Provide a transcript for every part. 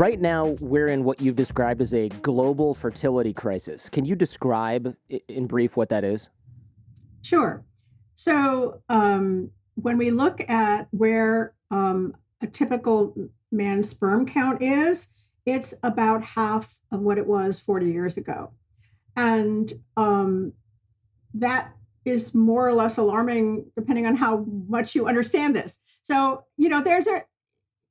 Right now, we're in what you've described as a global fertility crisis. Can you describe in brief what that is? Sure. So when we look at where a typical man's sperm count is, it's about half of what it was 40 years ago. And that is more or less alarming depending on how much you understand this. So,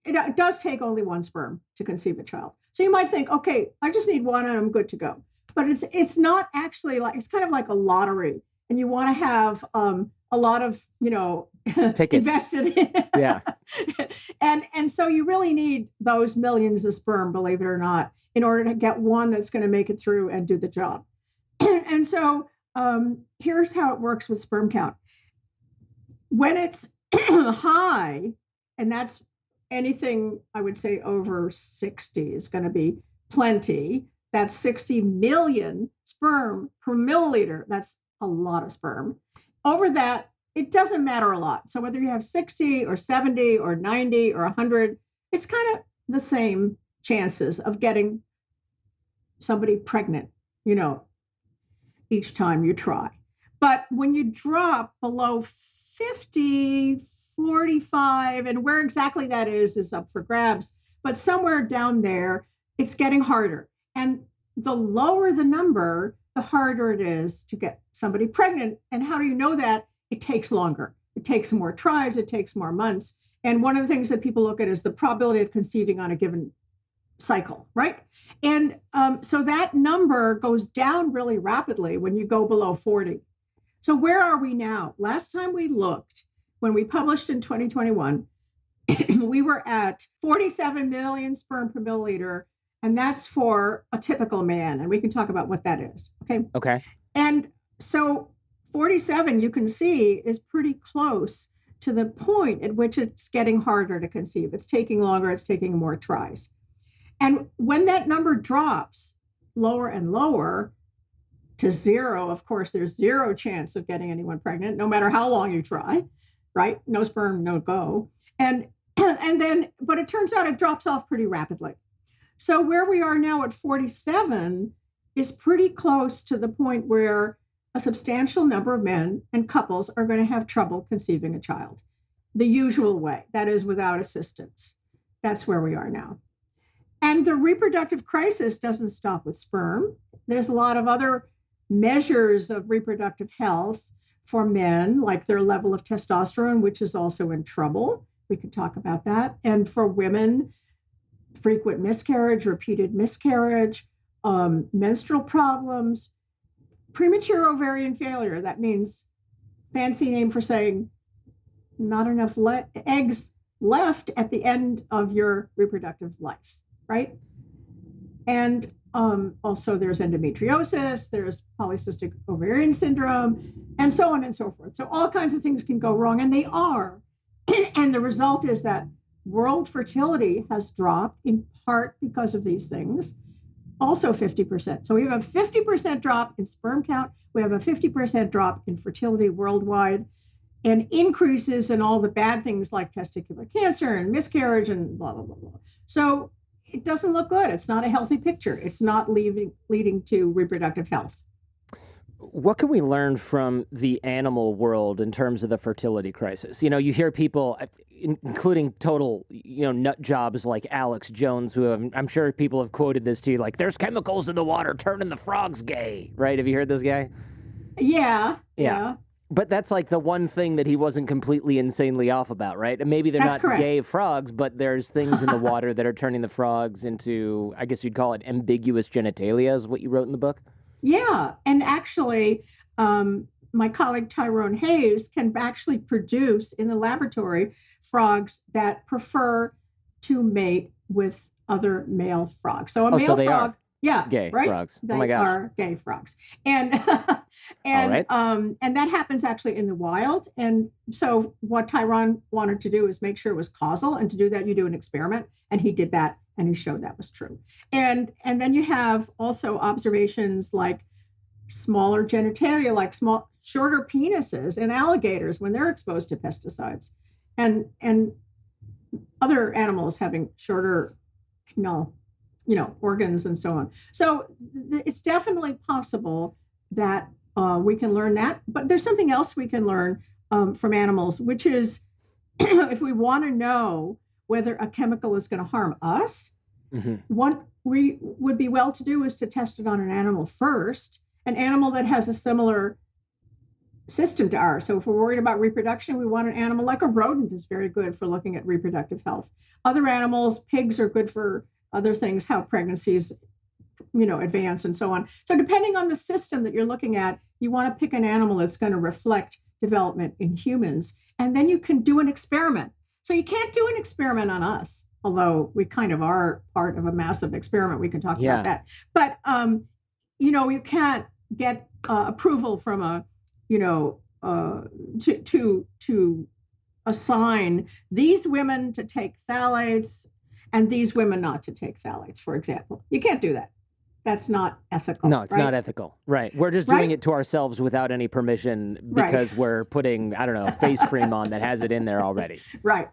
it does take only one sperm to conceive a child. So you might think, okay, I just need one and I'm good to go. But it's not actually like, it's kind of like a lottery. And you want to have a lot of, Tickets. invested in. Yeah. And so you really need those millions of sperm, believe it or not, in order to get one that's going to make it through and do the job. And so here's how it works with sperm count. When it's high, and that's anything I would say over 60 is going to be plenty. That's 60 million sperm per milliliter. That's a lot of sperm. Over that, it doesn't matter a lot. So whether you have 60 or 70 or 90 or 100, it's kind of the same chances of getting somebody pregnant, each time you try. But when you drop below 50, 45, and where exactly that is up for grabs, but somewhere down there, it's getting harder. And the lower the number, the harder it is to get somebody pregnant. And how do you know that? It takes longer. It takes more tries. It takes more months. And one of the things that people look at is the probability of conceiving on a given cycle, right? And so that number goes down really rapidly when you go below 40. So where are we now? Last time we looked, when we published in 2021, we were at 47 million sperm per milliliter, and that's for a typical man. And we can talk about what that is. Okay. And so 47, you can see, is pretty close to the point at which it's getting harder to conceive. It's taking longer. It's taking more tries. And when that number drops lower and lower to zero, of course, there's zero chance of getting anyone pregnant, no matter how long you try, right? No sperm, no go. And then, but it turns out it drops off pretty rapidly. So where we are now at 47 is pretty close to the point where a substantial number of men and couples are going to have trouble conceiving a child the usual way, that is without assistance. That's where we are now. And the reproductive crisis doesn't stop with sperm. There's a lot of other measures of reproductive health for men, like their level of testosterone, which is also in trouble. We could talk about that. And for women, frequent miscarriage, repeated miscarriage, menstrual problems, premature ovarian failure. That means fancy name for saying not enough eggs left at the end of your reproductive life, right? And also there's endometriosis, there's polycystic ovarian syndrome, and so on and so forth. So all kinds of things can go wrong, and they are. And the result is that world fertility has dropped in part because of these things, also 50%. So we have a 50% drop in sperm count. We have a 50% drop in fertility worldwide, and increases in all the bad things like testicular cancer and miscarriage and blah, blah, blah, blah. So it doesn't look good. It's not a healthy picture. It's not leading to reproductive health. What can we learn from the animal world in terms of the fertility crisis? You hear people, including total, nut jobs like Alex Jones, who I'm sure people have quoted this to you, like, there's chemicals in the water turning the frogs gay, right? Have you heard this guy? Yeah. But that's like the one thing that he wasn't completely insanely off about, right? And maybe they're not gay frogs, but there's things in the water that are turning the frogs into, I guess you'd call it ambiguous genitalia, is what you wrote in the book? Yeah. And actually, my colleague Tyrone Hayes can actually produce in the laboratory frogs that prefer to mate with other male frogs. So a male frog. Yeah, gay right? frogs. They oh my gosh, are gay frogs, and and that happens actually in the wild. And so, what Tyrone wanted to do is make sure it was causal, and to do that, you do an experiment, and he did that, and he showed that was true. And then you have also observations like smaller genitalia, like shorter penises in alligators when they're exposed to pesticides, and other animals having shorter penile organs and so on. So it's definitely possible that we can learn that. But there's something else we can learn from animals, which is if we want to know whether a chemical is going to harm us, what we would be well to do is to test it on an animal first, an animal that has a similar system to ours. So if we're worried about reproduction, we want an animal like a rodent is very good for looking at reproductive health. Other animals, pigs are good for other things, how pregnancies, advance and so on. So depending on the system that you're looking at, you want to pick an animal that's going to reflect development in humans. And then you can do an experiment. So you can't do an experiment on us, although we kind of are part of a massive experiment. We can talk about that. But, you can't get approval from to assign these women to take phthalates and these women not to take phthalates, for example. You can't do that. That's not ethical. No, it's not ethical. Right. We're just doing it to ourselves without any permission because we're putting, face cream on that has it in there already. Right.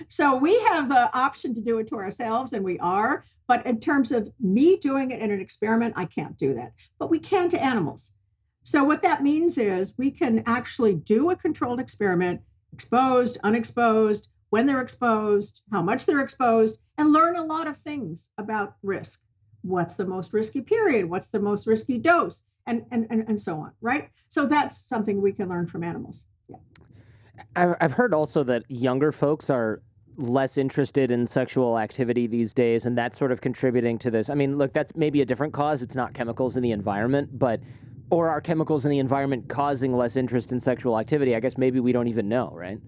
So we have the option to do it to ourselves, and we are. But in terms of me doing it in an experiment, I can't do that. But we can to animals. So what that means is we can actually do a controlled experiment, exposed, unexposed, when they're exposed, how much they're exposed, and learn a lot of things about risk. What's the most risky period? What's the most risky dose? And so on, right? So that's something we can learn from animals. Yeah. I've heard also that younger folks are less interested in sexual activity these days, and that's sort of contributing to this. I mean, look, that's maybe a different cause. It's not chemicals in the environment, or are chemicals in the environment causing less interest in sexual activity? I guess maybe we don't even know, right?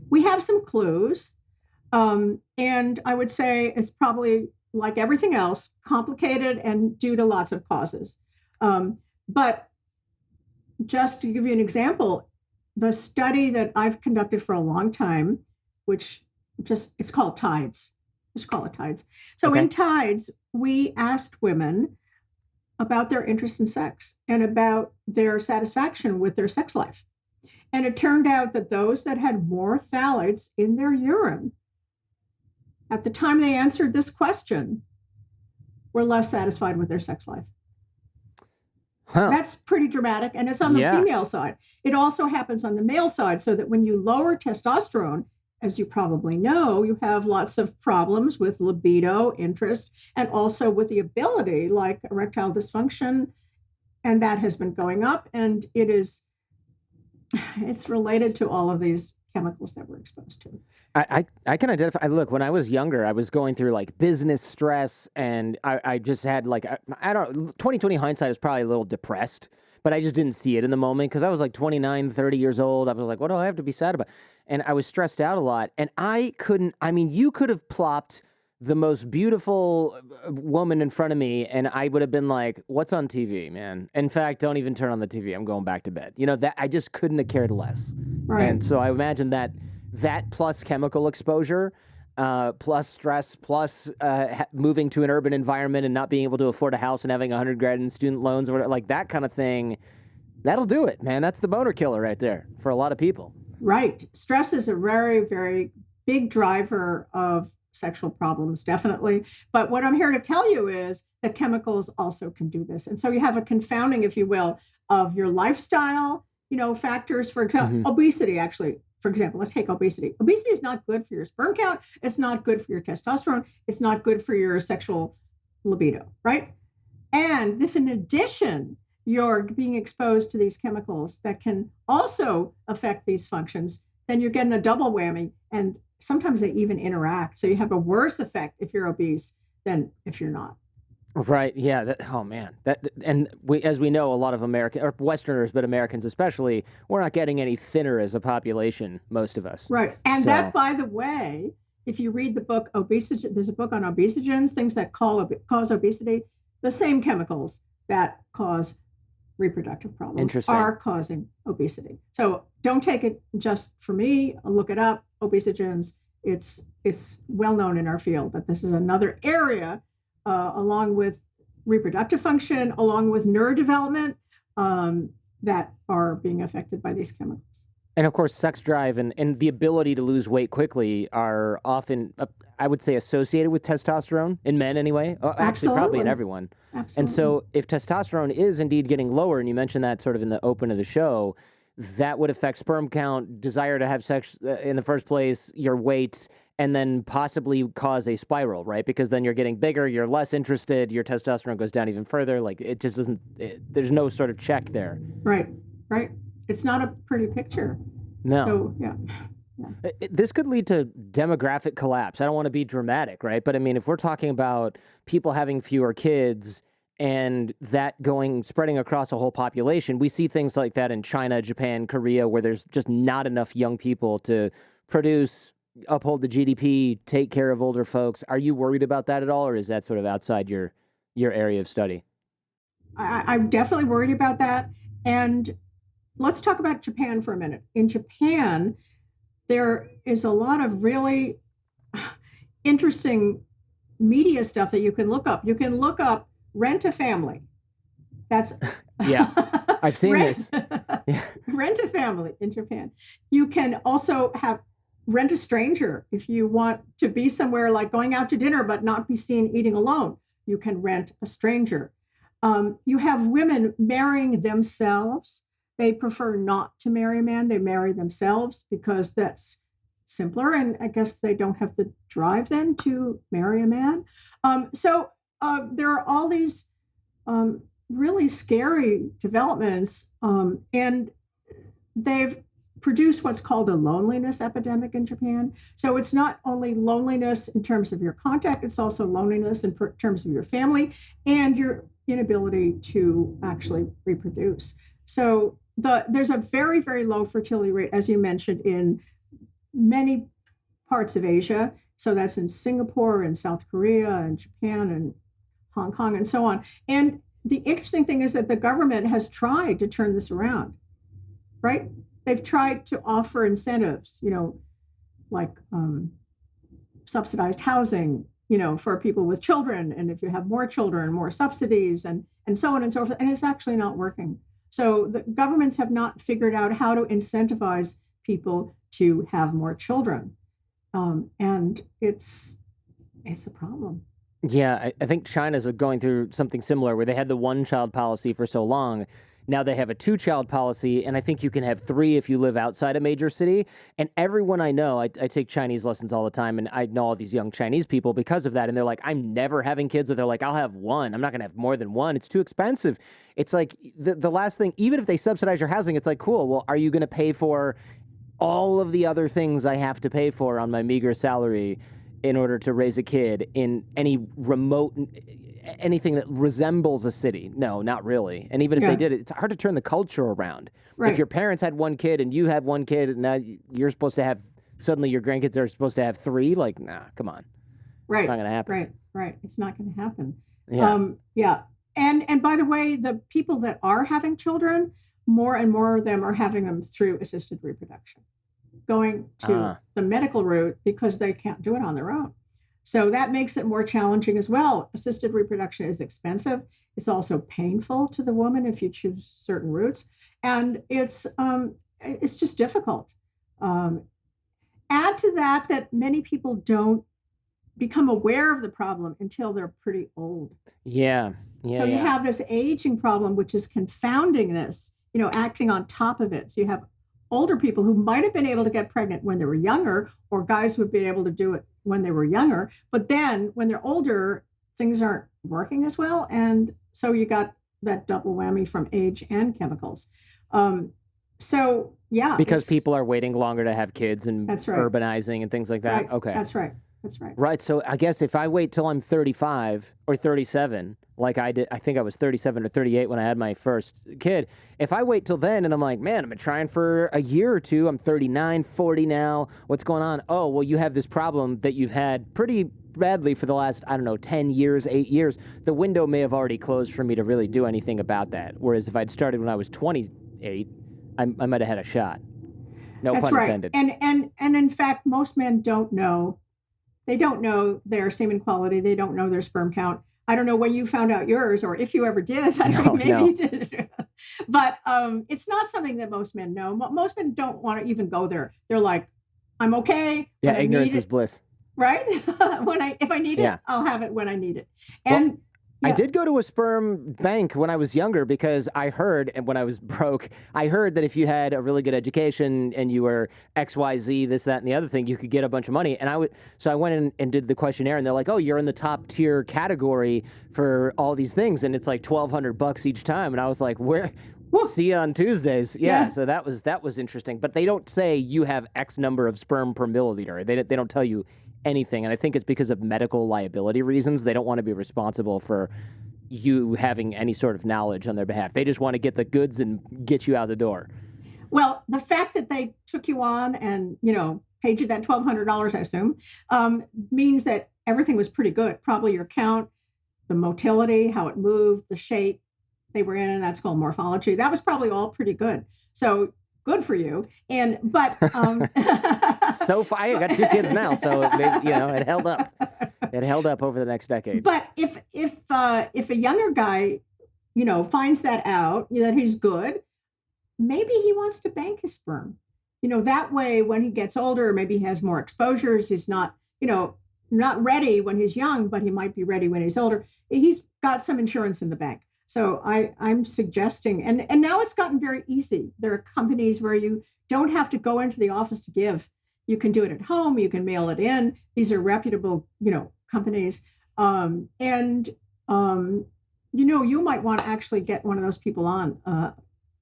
We have some clues. And I would say it's probably, like everything else, complicated and due to lots of causes. But just to give you an example, the study that I've conducted for a long time, which it's called TIDES. Just call it TIDES. So in TIDES, we asked women about their interest in sex and about their satisfaction with their sex life. And it turned out that those that had more phthalates in their urine at the time they answered this question were less satisfied with their sex life. Huh. That's pretty dramatic. And it's on the female side. It also happens on the male side, so that when you lower testosterone, as you probably know, you have lots of problems with libido, interest, and also with the ability, like erectile dysfunction. And that has been going up. And it's related to all of these chemicals that we're exposed to. I can identify. Look, when I was younger, I was going through like business stress, and I just had like, I don't know, 2020 hindsight is probably a little depressed, but I just didn't see it in the moment because I was like 29, 30 years old. I was like, what do I have to be sad about? And I was stressed out a lot, and you could have plopped the most beautiful woman in front of me, and I would have been like, what's on TV, man? In fact, don't even turn on the TV. I'm going back to bed. That I just couldn't have cared less. Right. And so I imagine that plus chemical exposure, plus stress, plus moving to an urban environment and not being able to afford a house and having $100,000 in student loans, or whatever, like that kind of thing, that'll do it, man. That's the boner killer right there for a lot of people. Right. Stress is a very, very big driver of sexual problems, definitely. But what I'm here to tell you is that chemicals also can do this. And so you have a confounding, if you will, of your lifestyle, factors. For example, obesity, actually. For example, let's take obesity. Obesity is not good for your sperm count. It's not good for your testosterone. It's not good for your sexual libido, right? And if in addition, you're being exposed to these chemicals that can also affect these functions, then you're getting a double whammy. And sometimes they even interact. So you have a worse effect if you're obese than if you're not. Right. Yeah. Oh, man. As we know, a lot of Westerners, but Americans especially, we're not getting any thinner as a population, most of us. Right. And that, by the way, if you read the book Obesity, there's a book on obesogens, things that cause obesity. The same chemicals that cause reproductive problems are causing obesity. So don't take it just for me. Look it up. Obesogens. It's well known in our field that this is another area, along with reproductive function, along with neurodevelopment, that are being affected by these chemicals. And of course, sex drive and the ability to lose weight quickly are often, I would say, associated with testosterone in men anyway. Actually, probably in Absolutely. everyone. And Absolutely. so, if testosterone is indeed getting lower, and you mentioned that sort of in the open of the show, that would affect sperm count, desire to have sex in the first place, your weight, and then possibly cause a spiral, right? Because then you're getting bigger, you're less interested, your testosterone goes down even further. Like it just doesn't, there's no sort of check there. Right. Right. It's not a pretty picture. No. So, yeah. This could lead to demographic collapse. I don't want to be dramatic, right? But I mean, if we're talking about people having fewer kids and that spreading across a whole population, we see things like that in China, Japan, Korea, where there's just not enough young people to produce, uphold the GDP, take care of older folks. Are you worried about that at all, or is that sort of outside your area of study? I'm definitely worried about that. And let's talk about Japan for a minute. In Japan, there is a lot of really interesting media stuff that you can look up. You can look up Rent a Family. That's Yeah, I've seen this. Rent a Family in Japan. You can also have Rent a Stranger if you want to be somewhere like going out to dinner but not be seen eating alone. You can rent a stranger. You have women marrying themselves. They prefer not to marry a man. They marry themselves because that's simpler. And I guess they don't have the drive then to marry a man. So there are all these really scary developments. And they've produced what's called a loneliness epidemic in Japan. So it's not only loneliness in terms of your contact, it's also loneliness in terms of your family and your inability to actually reproduce. So there's a very, very low fertility rate, as you mentioned, in many parts of Asia. So that's in Singapore and South Korea and Japan and Hong Kong and so on. And the interesting thing is that the government has tried to turn this around, right? They've tried to offer incentives, like subsidized housing, for people with children. And if you have more children, more subsidies and so on and so forth. And it's actually not working. So the governments have not figured out how to incentivize people to have more children. And it's a problem. Yeah, I think China's going through something similar where they had the one-child policy for so long. Now they have a two-child policy, and I think you can have three if you live outside a major city. And everyone I know, I take Chinese lessons all the time, and I know all these young Chinese people because of that. And they're like, I'm never having kids, or they're like, I'll have one. I'm not going to have more than one. It's too expensive. It's like the last thing, even if they subsidize your housing, it's like, cool, well, are you going to pay for all of the other things I have to pay for on my meager salary in order to raise a kid in any remote, anything that resembles a city? No, not really. And even if they did, it's hard to turn the culture around. Right. If your parents had one kid and you had one kid, and now you're supposed to have, suddenly your grandkids are supposed to have three, like, nah, come on. Right. It's not going to happen. Right. It's not going to happen. Yeah. Yeah. And by the way, the people that are having children, more and more of them are having them through assisted reproduction, going to the medical route because they can't do it on their own. So that makes it more challenging as well. Assisted reproduction is expensive. It's also painful to the woman if you choose certain routes, and it's just difficult. Add to that many people don't become aware of the problem until they're pretty old. Yeah. So you have this aging problem, which is confounding this, acting on top of it. So you have older people who might have been able to get pregnant when they were younger, or guys who would be able to do it when they were younger. But then when they're older, things aren't working as well. And so you got that double whammy from age and chemicals. So, yeah. Because people are waiting longer to have kids and urbanizing and things like that. Right. Okay. That's right. Right. So I guess if I wait till I'm 35 or 37, like I did, I think I was 37 or 38 when I had my first kid. If I wait till then and I'm like, man, I've been trying for a year or two. I'm 39, 40 now. What's going on? Oh, well, you have this problem that you've had pretty badly for the last, 10 years, 8 years. The window may have already closed for me to really do anything about that. Whereas if I'd started when I was 28, I might have had a shot. No pun intended. And in fact, most men don't know. They don't know their semen quality. They don't know their sperm count. I don't know when you found out yours, or if you ever did. I don't know, maybe you did. But it's not something that most men know. Most men don't want to even go there. They're like, I'm okay. Yeah, ignorance is bliss. Right? If I need it, I'll have it when I need it. And well, I did go to a sperm bank when I was younger because I heard, and when I was broke, I heard that if you had a really good education and you were XYZ, this, that, and the other thing, you could get a bunch of money. And so I went in and did the questionnaire, and they're like, "Oh, you're in the top tier category for all these things, and it's like $1,200 each time." And I was like, "Where?" See you on Tuesdays. Yeah, so that was interesting. But they don't say you have X number of sperm per milliliter. They don't tell you anything, and I think it's because of medical liability reasons. They don't want to be responsible for you having any sort of knowledge on their behalf. They just want to get the goods and get you out the door. Well, the fact that they took you on and, paid you that $1,200, I assume, means that everything was pretty good. Probably your count, the motility, how it moved, the shape they were in, that's called morphology. That was probably all pretty good. So good for you. But so far, I got 2 kids now, so it held up. It held up over the next decade. But if a younger guy, finds that out, that he's good, maybe he wants to bank his sperm. That way, when he gets older, maybe he has more exposures. He's not, not ready when he's young, but he might be ready when he's older. He's got some insurance in the bank. So I'm suggesting, and now it's gotten very easy. There are companies where you don't have to go into the office to give. You can do it at home. You can mail it in. These are reputable, companies. You might want to actually get one of those people on.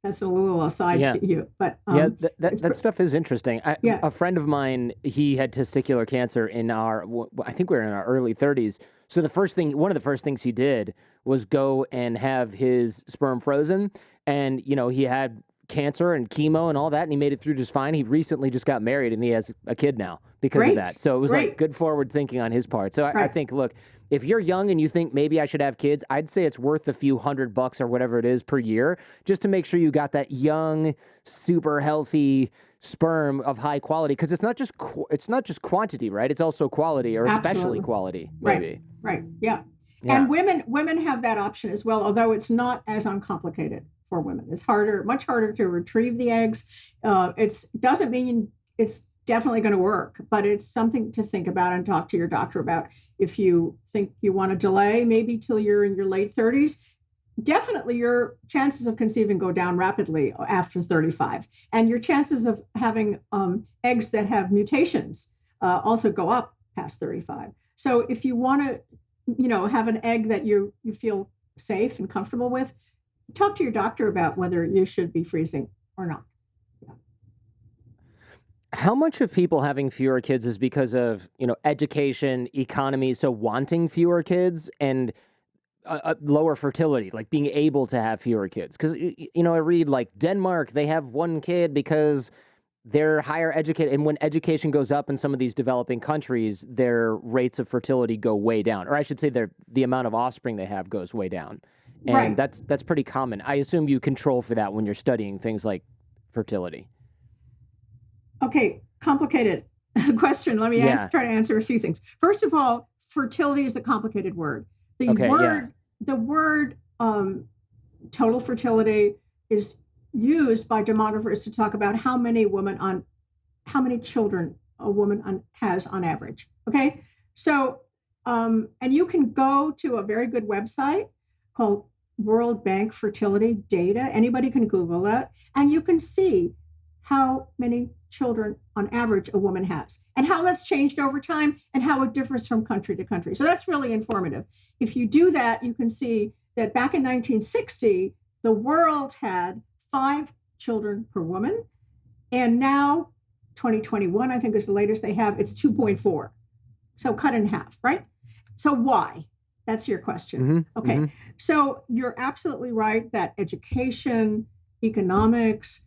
That's a little aside to you, but that stuff is interesting. A friend of mine, he had testicular cancer I think we were in our early 30s. So one of the first things he did was go and have his sperm frozen, and he had cancer and chemo and all that, and he made it through just fine. He recently just got married, and he has a kid now because of that. So it was like good forward thinking on his part. So I think, look, if you're young and you think maybe I should have kids, I'd say it's worth a few $100 or whatever it is per year, just to make sure you got that young, super healthy sperm of high quality. Because it's not just quantity, right? It's also quality, or especially quality, maybe. Right. Yeah. And women have that option as well, although it's not as uncomplicated for women. It's much harder to retrieve the eggs. It doesn't mean it's definitely going to work, but it's something to think about and talk to your doctor about. If you think you want to delay maybe till you're in your late 30s, definitely your chances of conceiving go down rapidly after 35. And your chances of having eggs that have mutations also go up past 35. So if you want to, have an egg that you feel safe and comfortable with, talk to your doctor about whether you should be freezing or not. How much of people having fewer kids is because of, education, economy, so wanting fewer kids, and lower fertility, like being able to have fewer kids? Because, I read like Denmark, they have 1 kid because they're higher educated. And when education goes up in some of these developing countries, their rates of fertility go way down. Or I should say the amount of offspring they have goes way down. And that's pretty common. I assume you control for that when you're studying things like fertility. Okay, complicated question. Let me try to answer a few things. First of all, fertility is a complicated word. The word total fertility is used by demographers to talk about how many children a woman has on average. Okay, so and you can go to a very good website called World Bank Fertility Data. Anybody can Google that, and you can see how many children on average a woman has, and how that's changed over time, and how it differs from country to country. So that's really informative. If you do that, you can see that back in 1960, the world had 5 children per woman, and now 2021, I think is the latest they have, it's 2.4. So cut in half, right? So why? That's your question. Mm-hmm, okay. Mm-hmm. So you're absolutely right that education, economics,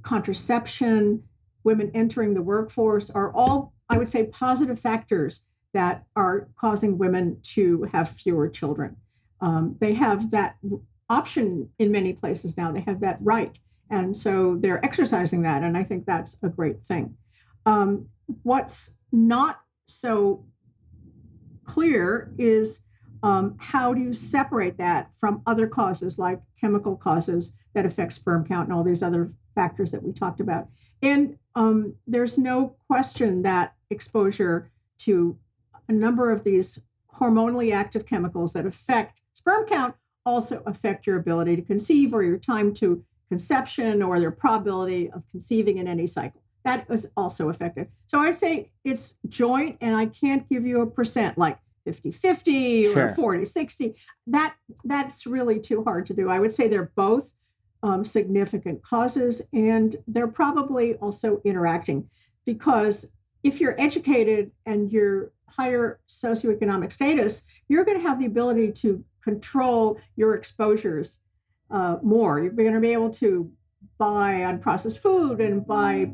contraception, women entering the workforce are all, I would say, positive factors that are causing women to have fewer children. They have that option in many places now. They have that right. And so they're exercising that. And I think that's a great thing. What's not so clear is how do you separate that from other causes like chemical causes that affect sperm count and all these other factors that we talked about? And there's no question that exposure to a number of these hormonally active chemicals that affect sperm count also affect your ability to conceive or your time to conception or their probability of conceiving in any cycle. That is also affected. So I say it's joint, and I can't give you a percent like 50-50 or 40-60. That's really too hard to do. I would say they're both significant causes, and they're probably also interacting, because if you're educated and you're higher socioeconomic status, you're going to have the ability to control your exposures more. You're going to be able to buy unprocessed food and buy,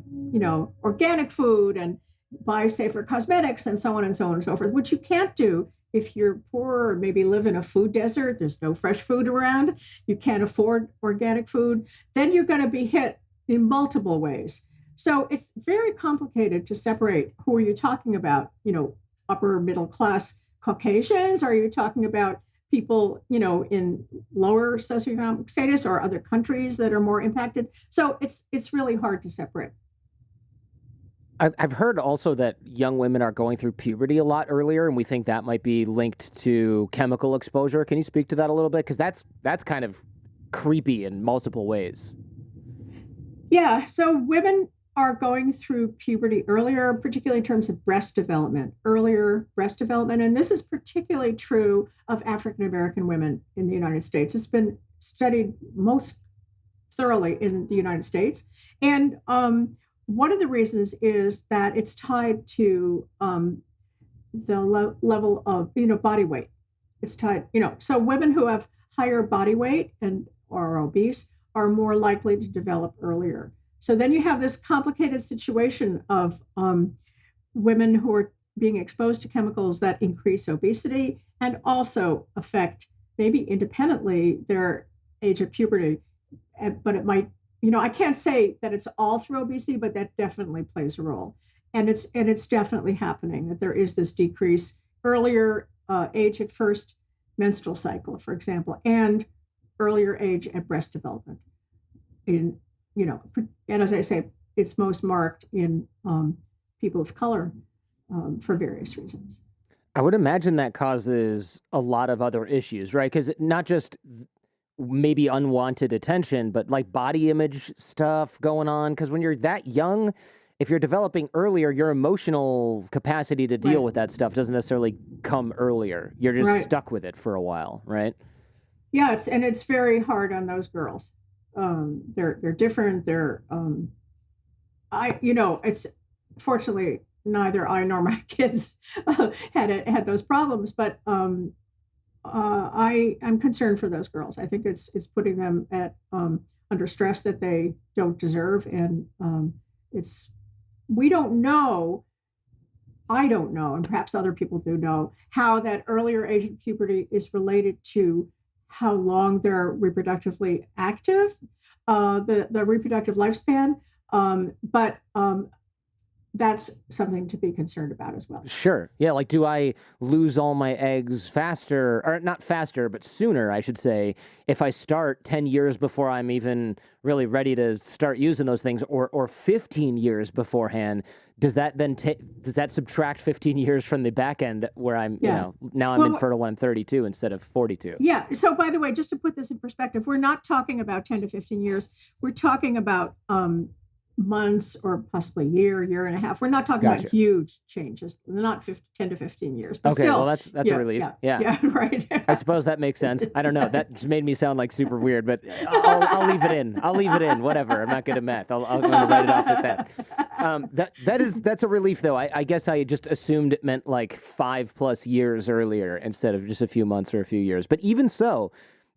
organic food and buy safer cosmetics and so on and so on and so forth, which you can't do if you're poor or maybe live in a food desert. There's no fresh food around. You can't afford organic food. Then you're going to be hit in multiple ways. So it's very complicated to separate who are you talking about, upper middle class Caucasians? Are you talking about people, in lower socioeconomic status or other countries that are more impacted? So it's really hard to separate. I've heard also that young women are going through puberty a lot earlier, and we think that might be linked to chemical exposure. Can you speak to that a little bit? Because that's kind of creepy in multiple ways. Yeah, so women are going through puberty earlier, particularly in terms of breast development, earlier breast development. And this is particularly true of African American women in the United States. It's been studied most thoroughly in the United States. And one of the reasons is that it's tied to the level of, body weight. It's tied, so women who have higher body weight and are obese are more likely to develop earlier. So then you have this complicated situation of women who are being exposed to chemicals that increase obesity and also affect, maybe independently, their age of puberty. But it might, I can't say that it's all through obesity, but that definitely plays a role. And it's definitely happening, that there is this decrease earlier age at first menstrual cycle, for example, and earlier age at breast development. And as I say, it's most marked in people of color for various reasons. I would imagine that causes a lot of other issues, right? Because not just maybe unwanted attention, but like body image stuff going on. Because when you're that young, if you're developing earlier, your emotional capacity to deal with that stuff doesn't necessarily come earlier. You're just stuck with it for a while, right? Yeah, it's very hard on those girls. They're different. It's fortunately neither I nor my kids had those problems, but I'm concerned for those girls. I think it's putting them at under stress that they don't deserve, and we don't know. I don't know, and perhaps other people do know, how that earlier age of puberty is related to how long they're reproductively active, the reproductive lifespan. But that's something to be concerned about as well. Sure. Yeah. Like, do I lose all my eggs faster, or not faster, but sooner, I should say, if I start 10 years before I'm even really ready to start using those things, or 15 years beforehand? Does that then does that subtract 15 years from the back end where I'm, now I'm infertile when I'm 32 instead of 42? Yeah. So by the way, just to put this in perspective, we're not talking about 10 to 15 years. We're talking about months or possibly year and a half. We're not talking about huge changes. They're not 10 to 15 years. But okay, still, well, that's a relief. Yeah, right. I suppose that makes sense. I don't know. That just made me sound like super weird, but I'll leave it in. I'll leave it in. Whatever. I'm not good at math. I'm going to write it off at that. That's a relief, though. I guess I just assumed it meant like 5+ years earlier instead of just a few months or a few years. But even so,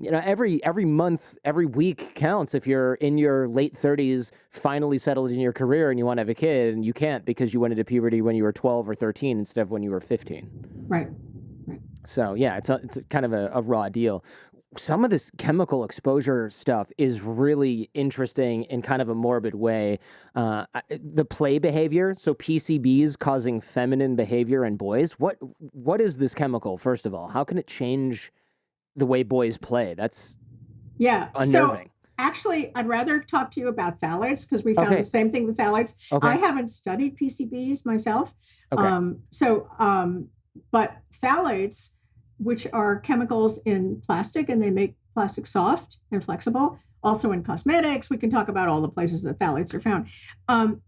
every month, every week counts. If you're in your late 30s, finally settled in your career, and you want to have a kid, and you can't because you went into puberty when you were 12 or 13 instead of when you were 15. Right. So yeah, it's kind of a raw deal. some of this chemical exposure stuff is really interesting in kind of a morbid way. The play behavior, so PCBs causing feminine behavior in boys. What is this chemical, first of all? How can it change the way boys play? That's unnerving. So actually, I'd rather talk to you about phthalates because we found the same thing with phthalates. Okay. I haven't studied PCBs myself. Okay. But phthalates, which are chemicals in plastic, and they make plastic soft and flexible. Also in cosmetics, we can talk about all the places that phthalates are found.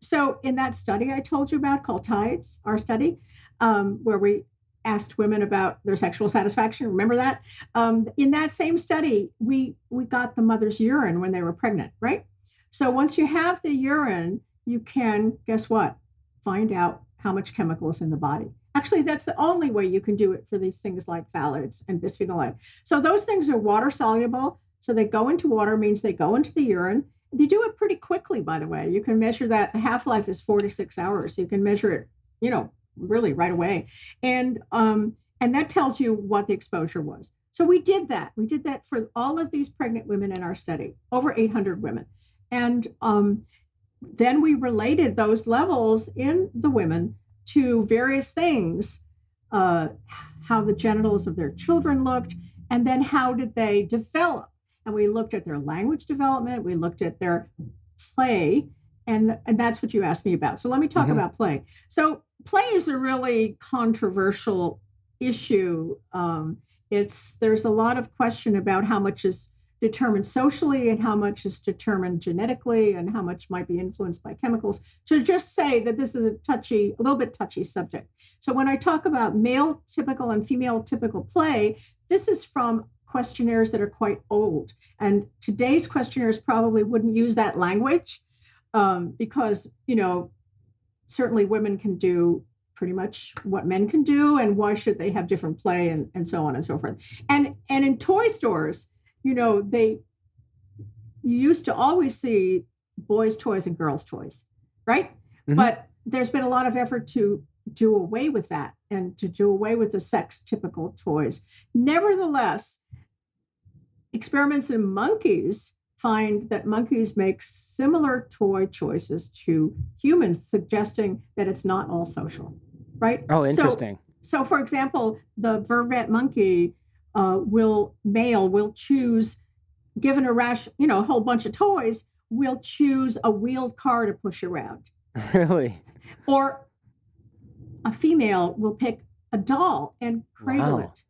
So in that study I told you about called Tides, our study, where we asked women about their sexual satisfaction. Remember that? In that same study, we got the mother's urine when they were pregnant, right? So once you have the urine, you can, guess what? Find out how much chemical is in the body. Actually, that's the only way you can do it for these things like phthalates and bisphenol A. So those things are water soluble. So they go into water, means they go into the urine. They do it pretty quickly, by the way. You can measure that. The half-life is 4 to 6 hours. So you can measure it, really right away. And that tells you what the exposure was. So we did that. We did that for all of these pregnant women in our study, over 800 women. And then we related those levels in the women to various things, how the genitals of their children looked, and then how did they develop. And we looked at their language development, we looked at their play, and that's what you asked me about. So let me talk about play. So play is a really controversial issue. There's a lot of question about how much is determined socially and how much is determined genetically and how much might be influenced by chemicals. To just say that this is a little bit touchy subject. So when I talk about male typical and female typical play, this is from questionnaires that are quite old. And today's questionnaires probably wouldn't use that language because, certainly women can do pretty much what men can do, and why should they have different play and so on and so forth. And in toy stores, you used to always see boys' toys and girls' toys, right? Mm-hmm. But there's been a lot of effort to do away with that and to do away with the sex typical toys. Nevertheless, experiments in monkeys find that monkeys make similar toy choices to humans, suggesting that it's not all social, right? Oh, interesting. So for example, the vervet monkey will choose, given a whole bunch of toys, will choose a wheeled car to push around. Really? Or a female will pick a doll and cradle it.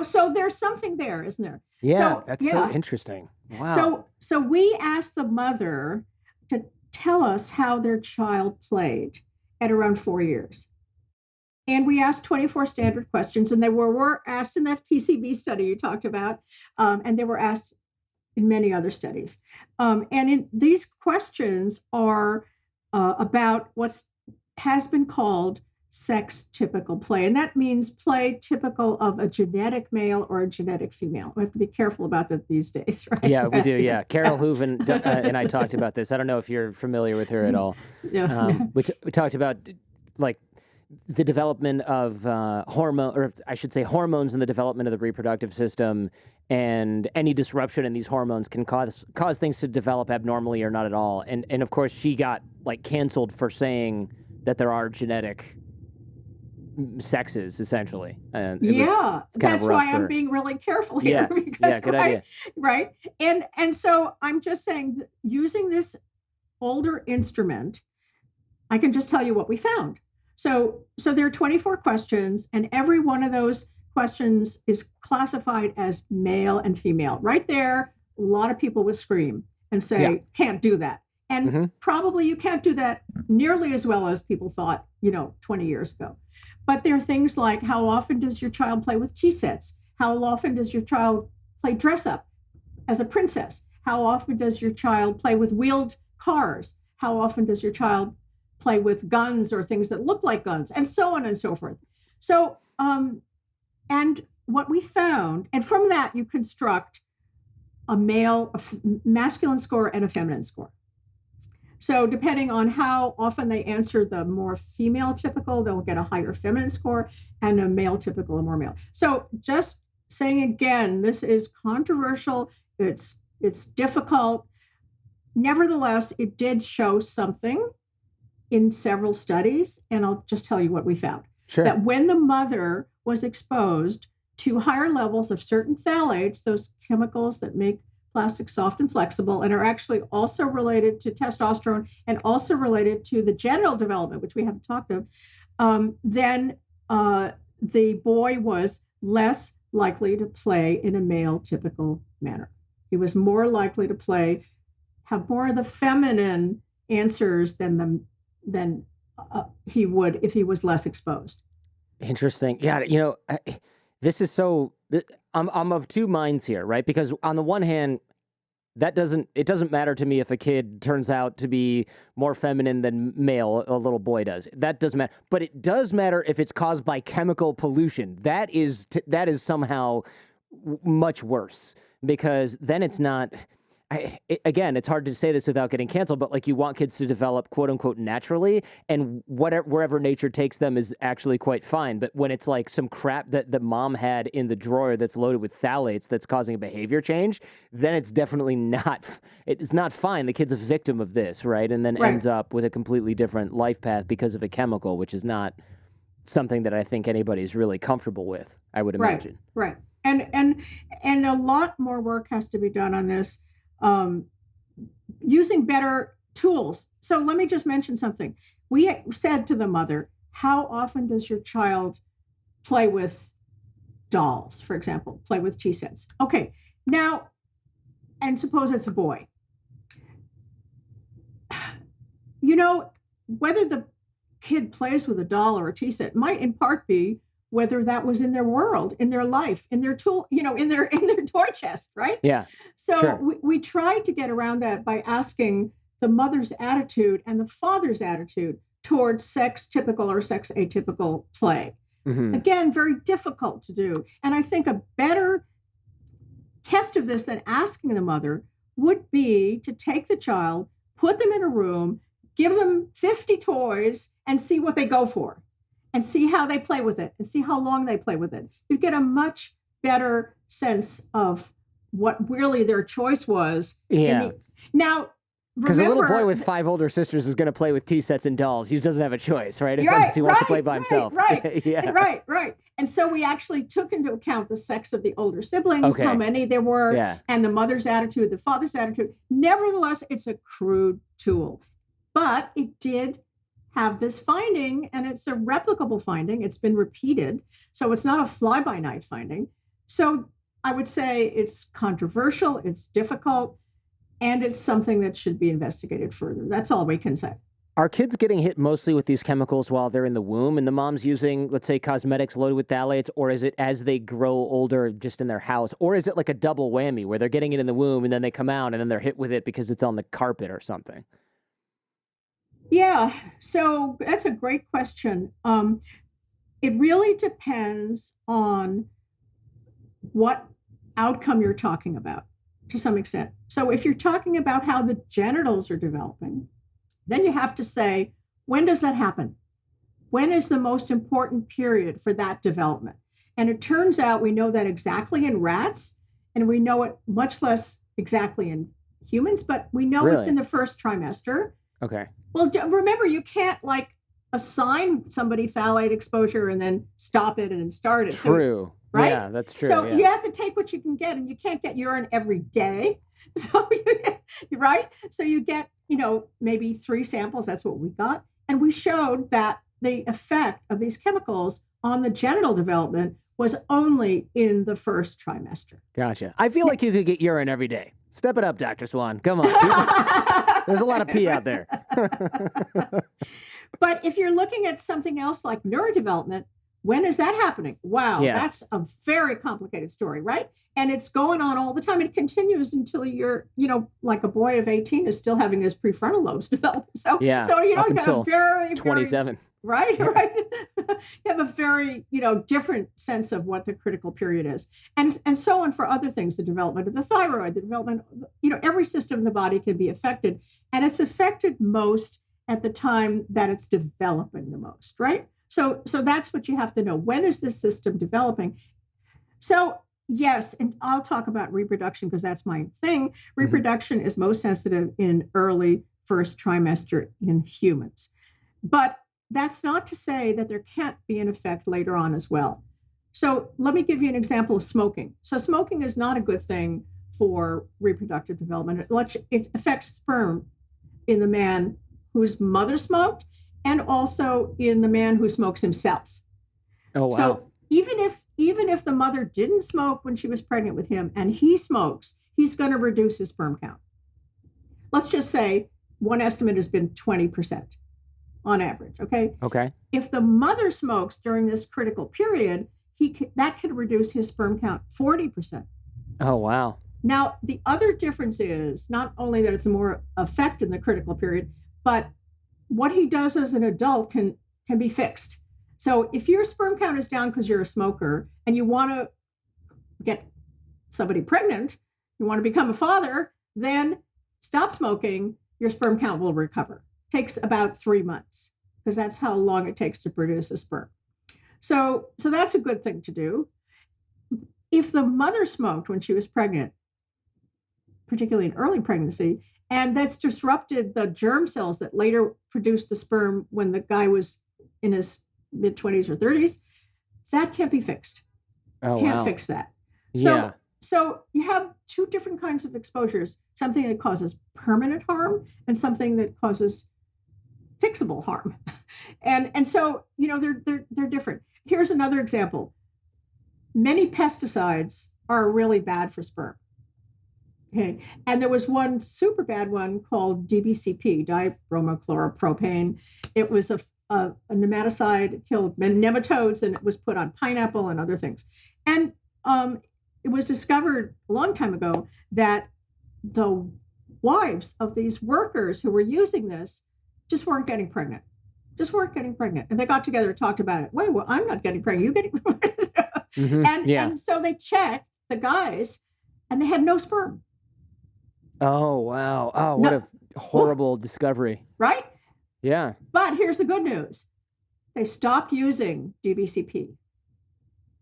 So there's something there, isn't there? Yeah, that's so interesting. Wow. So we asked the mother to tell us how their child played at around 4 years. And we asked 24 standard questions, and they were asked in that PCB study you talked about, and they were asked in many other studies. These questions are about what has been called sex typical play. And that means play typical of a genetic male or a genetic female. We have to be careful about that these days, right? Yeah, we do. Yeah. Carol Hooven and I talked about this. I don't know if you're familiar with her at all. We talked about like the development of hormones in the development of the reproductive system, and any disruption in these hormones can cause things to develop abnormally or not at all. And of course, she got like canceled for saying that there are genetic sexes, essentially. And that's why I'm being really careful here. Because, good idea. Right. And so I'm just saying that using this older instrument, I can just tell you what we found. So there are 24 questions, and every one of those questions is classified as male and female. Right there, a lot of people would scream and say, can't do that. And probably you can't do that nearly as well as people thought, 20 years ago. But there are things like, how often does your child play with tea sets? How often does your child play dress up as a princess? How often does your child play with wheeled cars? How often does your child play with guns or things that look like guns, and so on and so forth. So, and what we found, and from that you construct a masculine score and a feminine score. So depending on how often they answer the more female typical, they'll get a higher feminine score, and a male typical, a more male. So just saying again, this is controversial. It's difficult. Nevertheless, it did show something in several studies, and I'll just tell you what we found. Sure. That when the mother was exposed to higher levels of certain phthalates, those chemicals that make plastic soft and flexible, and are actually also related to testosterone and also related to the genital development, which we haven't talked of, then the boy was less likely to play in a male typical manner. He was more likely to have more of the feminine answers than he would if he was less exposed. Interesting. Yeah, this is I'm of two minds here, right? Because on the one hand, it doesn't matter to me if a kid turns out to be more feminine than male a little boy does. That doesn't matter. But it does matter if it's caused by chemical pollution. That is somehow much worse, because then it's not. Again, it's hard to say this without getting canceled, but like, you want kids to develop quote unquote naturally, and wherever nature takes them is actually quite fine. But when it's like some crap that the mom had in the drawer that's loaded with phthalates that's causing a behavior change, then it's definitely it's not fine. The kid's a victim of this, right? And then ends up with a completely different life path because of a chemical, which is not something that I think anybody's really comfortable with, I would imagine. Right. And a lot more work has to be done on this. Using better tools. So let me just mention something. We said to the mother, how often does your child play with dolls, for example, play with tea sets? Okay, now, and suppose it's a boy. Whether the kid plays with a doll or a tea set might in part be whether that was in their world, in their life, in their tool, in their toy chest, right? Yeah. So sure. we tried to get around that by asking the mother's attitude and the father's attitude towards sex typical or sex atypical play. Mm-hmm. Again, very difficult to do. And I think a better test of this than asking the mother would be to take the child, put them in a room, give them 50 toys, and see what they go for. And see how they play with it, and see how long they play with it. You'd get a much better sense of what really their choice was. Yeah. Now, because a little boy with 5 older sisters is going to play with tea sets and dolls. He doesn't have a choice, right? Unless he wants to play by himself. Right. Yeah. Right. And so we actually took into account the sex of the older siblings, how many there were, and the mother's attitude, the father's attitude. Nevertheless, it's a crude tool, but it did have this finding, and it's a replicable finding. It's been repeated. So it's not a fly-by-night finding. So I would say it's controversial, it's difficult, and it's something that should be investigated further. That's all we can say. Are kids getting hit mostly with these chemicals while they're in the womb and the mom's using, let's say, cosmetics loaded with phthalates, or is it as they grow older just in their house? Or is it like a double whammy where they're getting it in the womb and then they come out and then they're hit with it because it's on the carpet or something? Yeah, so that's a great question. It really depends on what outcome you're talking about to some extent. So if you're talking about how the genitals are developing, then you have to say, when does that happen? When is the most important period for that development? And it turns out we know that exactly in rats, and we know it much less exactly in humans, but we know it's in the first trimester. Okay. Well, remember, you can't assign somebody phthalate exposure and then stop it and then start it. True. So, right? Yeah, that's true. So you have to take what you can get, and you can't get urine every day. So, right? So you get, maybe 3 samples. That's what we got. And we showed that the effect of these chemicals on the genital development was only in the first trimester. Gotcha. I feel like you could get urine every day. Step it up, Dr. Swan. Come on. There's a lot of pee out there. But if you're looking at something else like neurodevelopment, when is that happening? Wow, that's a very complicated story, right? And it's going on all the time. It continues until you're, like a boy of 18 is still having his prefrontal lobes develop. So you got a very 27. Right. You have a very, different sense of what the critical period is. And so on for other things, the development of the thyroid, the development, every system in the body can be affected. And it's affected most at the time that it's developing the most, right? So that's what you have to know. When is this system developing? So, Yes, and I'll talk about reproduction because that's my thing. Reproduction is most sensitive in early first trimester in humans. But that's not to say that there can't be an effect later on as well. So let me give you an example of smoking. So smoking is not a good thing for reproductive development. It affects sperm in the man whose mother smoked and also in the man who smokes himself. Oh, wow. So even if the mother didn't smoke when she was pregnant with him and he smokes, he's going to reduce his sperm count. Let's just say one estimate has been 20% on average, okay? Okay. If the mother smokes during this critical period, that could reduce his sperm count 40%. Oh, wow. Now, the other difference is not only that it's more effect in the critical period, but what he does as an adult can be fixed. So if your sperm count is down because you're a smoker and you want to get somebody pregnant, you want to become a father, then stop smoking, your sperm count will recover. Takes about 3 months because that's how long it takes to produce a sperm. So that's a good thing to do. If the mother smoked when she was pregnant, particularly in early pregnancy, and that's disrupted the germ cells that later produced the sperm when the guy was in his mid-20s or 30s, that can't be fixed. Can't fix that. Yeah. So you have two different kinds of exposures, something that causes permanent harm and something that causes fixable harm. And so, they're different. Here's another example. Many pesticides are really bad for sperm. Okay. And there was one super bad one called DBCP, dibromochloropropane. It was a nematicide. It killed nematodes, and it was put on pineapple and other things. And it was discovered a long time ago that the wives of these workers who were using this just weren't getting pregnant. And they got together and talked about it. Wait, well, I'm not getting pregnant. You getting pregnant? And so they checked the guys, and they had no sperm. Oh, wow. Oh, what a horrible discovery. Right? Yeah. But here's the good news. They stopped using DBCP.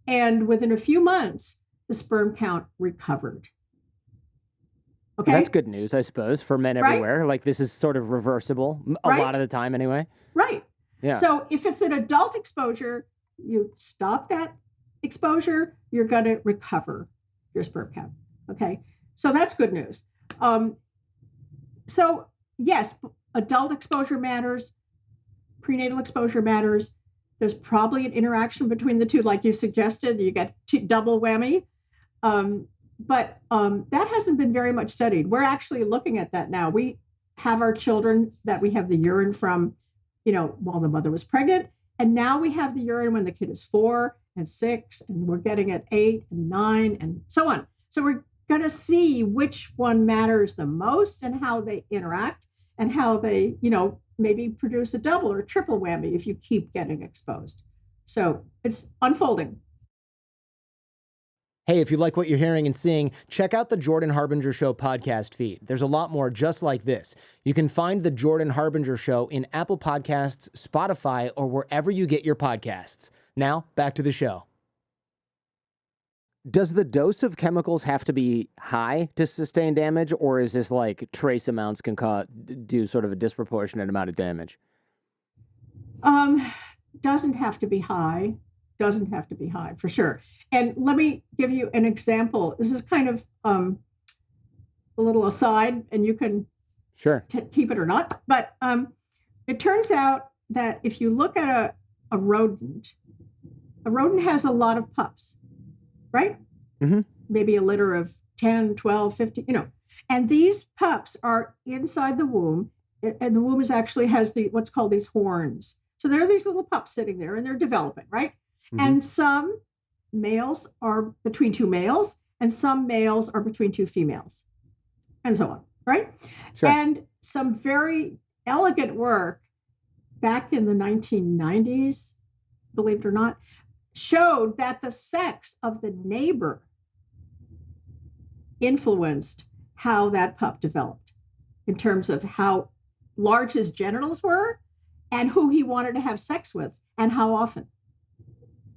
And within a few months, the sperm count recovered. Okay. Well, that's good news, I suppose, for men everywhere. Like, this is sort of reversible a lot of the time anyway. Right. Yeah. So if it's an adult exposure, you stop that exposure, you're going to recover your sperm count. Okay. So that's good news. So yes, adult exposure matters. Prenatal exposure matters. There's probably an interaction between the two, like you suggested. You get double whammy. But that hasn't been very much studied. We're actually looking at that now. We have our children that we have the urine from, while the mother was pregnant. And now we have the urine when the kid is 4 and 6, and we're getting at 8 and 9 and so on. So we're going to see which one matters the most and how they interact and how they, maybe produce a double or triple whammy if you keep getting exposed. So it's unfolding. Hey, if you like what you're hearing and seeing, check out the Jordan Harbinger Show podcast feed. There's a lot more just like this. You can find the Jordan Harbinger Show in Apple Podcasts, Spotify, or wherever you get your podcasts. Now, back to the show. Does the dose of chemicals have to be high to sustain damage, or is this like trace amounts can do sort of a disproportionate amount of damage? Doesn't have to be high. Doesn't have to be high, for sure. And let me give you an example. This is kind of a little aside, and you can keep it or not. But it turns out that if you look at a rodent has a lot of pups, right? Mm-hmm. Maybe a litter of 10, 12, 50, And these pups are inside the womb, and the womb has what's called these horns. So there are these little pups sitting there, and they're developing, right? Mm-hmm. And some males are between two males, and some males are between two females, and so on, right? Sure. And some very elegant work back in the 1990s, believe it or not, showed that the sex of the neighbor influenced how that pup developed in terms of how large his genitals were and who he wanted to have sex with and how often.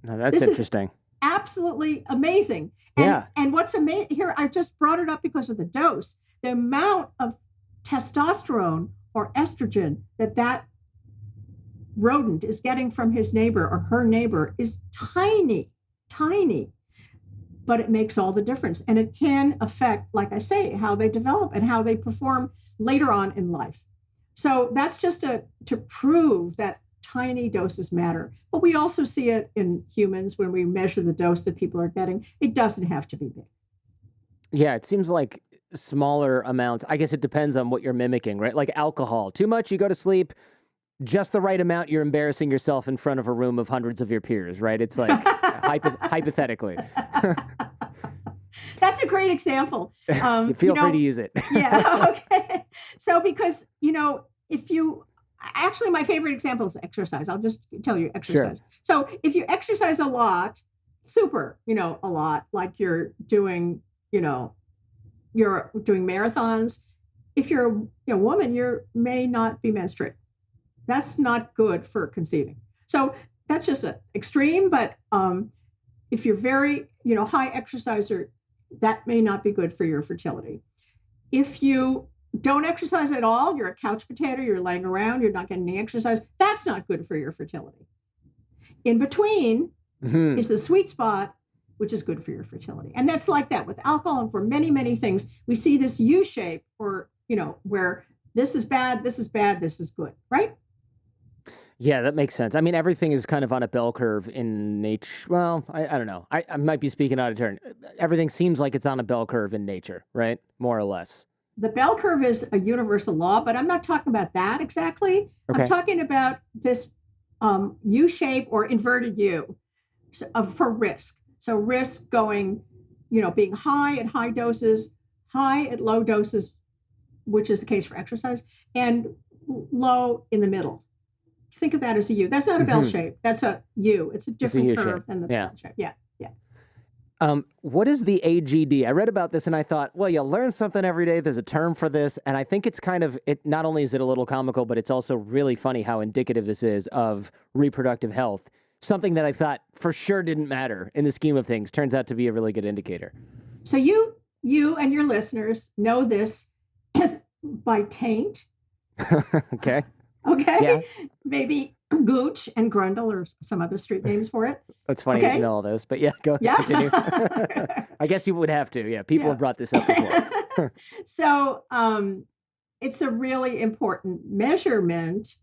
Now that's interesting. absolutely amazing. Yeah. And what's amazing here, I just brought it up because of the dose. The amount of testosterone or estrogen that rodent is getting from his neighbor or her neighbor is tiny, tiny, but it makes all the difference. And it can affect, like I say, how they develop and how they perform later on in life. So that's just to prove that tiny doses matter. But we also see it in humans when we measure the dose that people are getting. It doesn't have to be big. Yeah, it seems like smaller amounts. I guess it depends on what you're mimicking, right? Like alcohol. Too much, you go to sleep. Just the right amount, you're embarrassing yourself in front of a room of hundreds of your peers, right? It's like hypothetically. That's a great example. Feel free to use it. Yeah, okay. So because, actually my favorite example is exercise. I'll just tell you exercise. Sure. So if you exercise a lot, a lot, like you're doing marathons. If you're a woman, you may not be menstruating. That's not good for conceiving. So that's just an extreme, but if you're very, high exerciser, that may not be good for your fertility. If you don't exercise at all, you're a couch potato, you're laying around, you're not getting any exercise, that's not good for your fertility. In between is the sweet spot, which is good for your fertility. And that's like that with alcohol and for many, many things. We see this U shape or, where this is bad, this is bad, this is good, right? Yeah, that makes sense. I mean, everything is kind of on a bell curve in nature. Well, I don't know. I might be speaking out of turn. Everything seems like it's on a bell curve in nature, right? More or less. The bell curve is a universal law, but I'm not talking about that exactly. Okay. I'm talking about this U shape or inverted U for risk. So risk going, being high at high doses, high at low doses, which is the case for exercise, and low in the middle. Think of that as a U. That's not a bell shape. That's a U. It's a different curve than the bell shape. Yeah. What is the AGD? I read about this and I thought, well, you learn something every day. There's a term for this. And I think it's not only is it a little comical, but it's also really funny how indicative this is of reproductive health. Something that I thought for sure didn't matter in the scheme of things turns out to be a really good indicator. So you and your listeners know this just by taint. Okay. Okay. Yeah. Maybe Gooch and Grundle or some other street names for it. That's funny. Okay. You know all those, but continue. I guess you would have to. Yeah. People have brought this up before. So it's a really important measurement.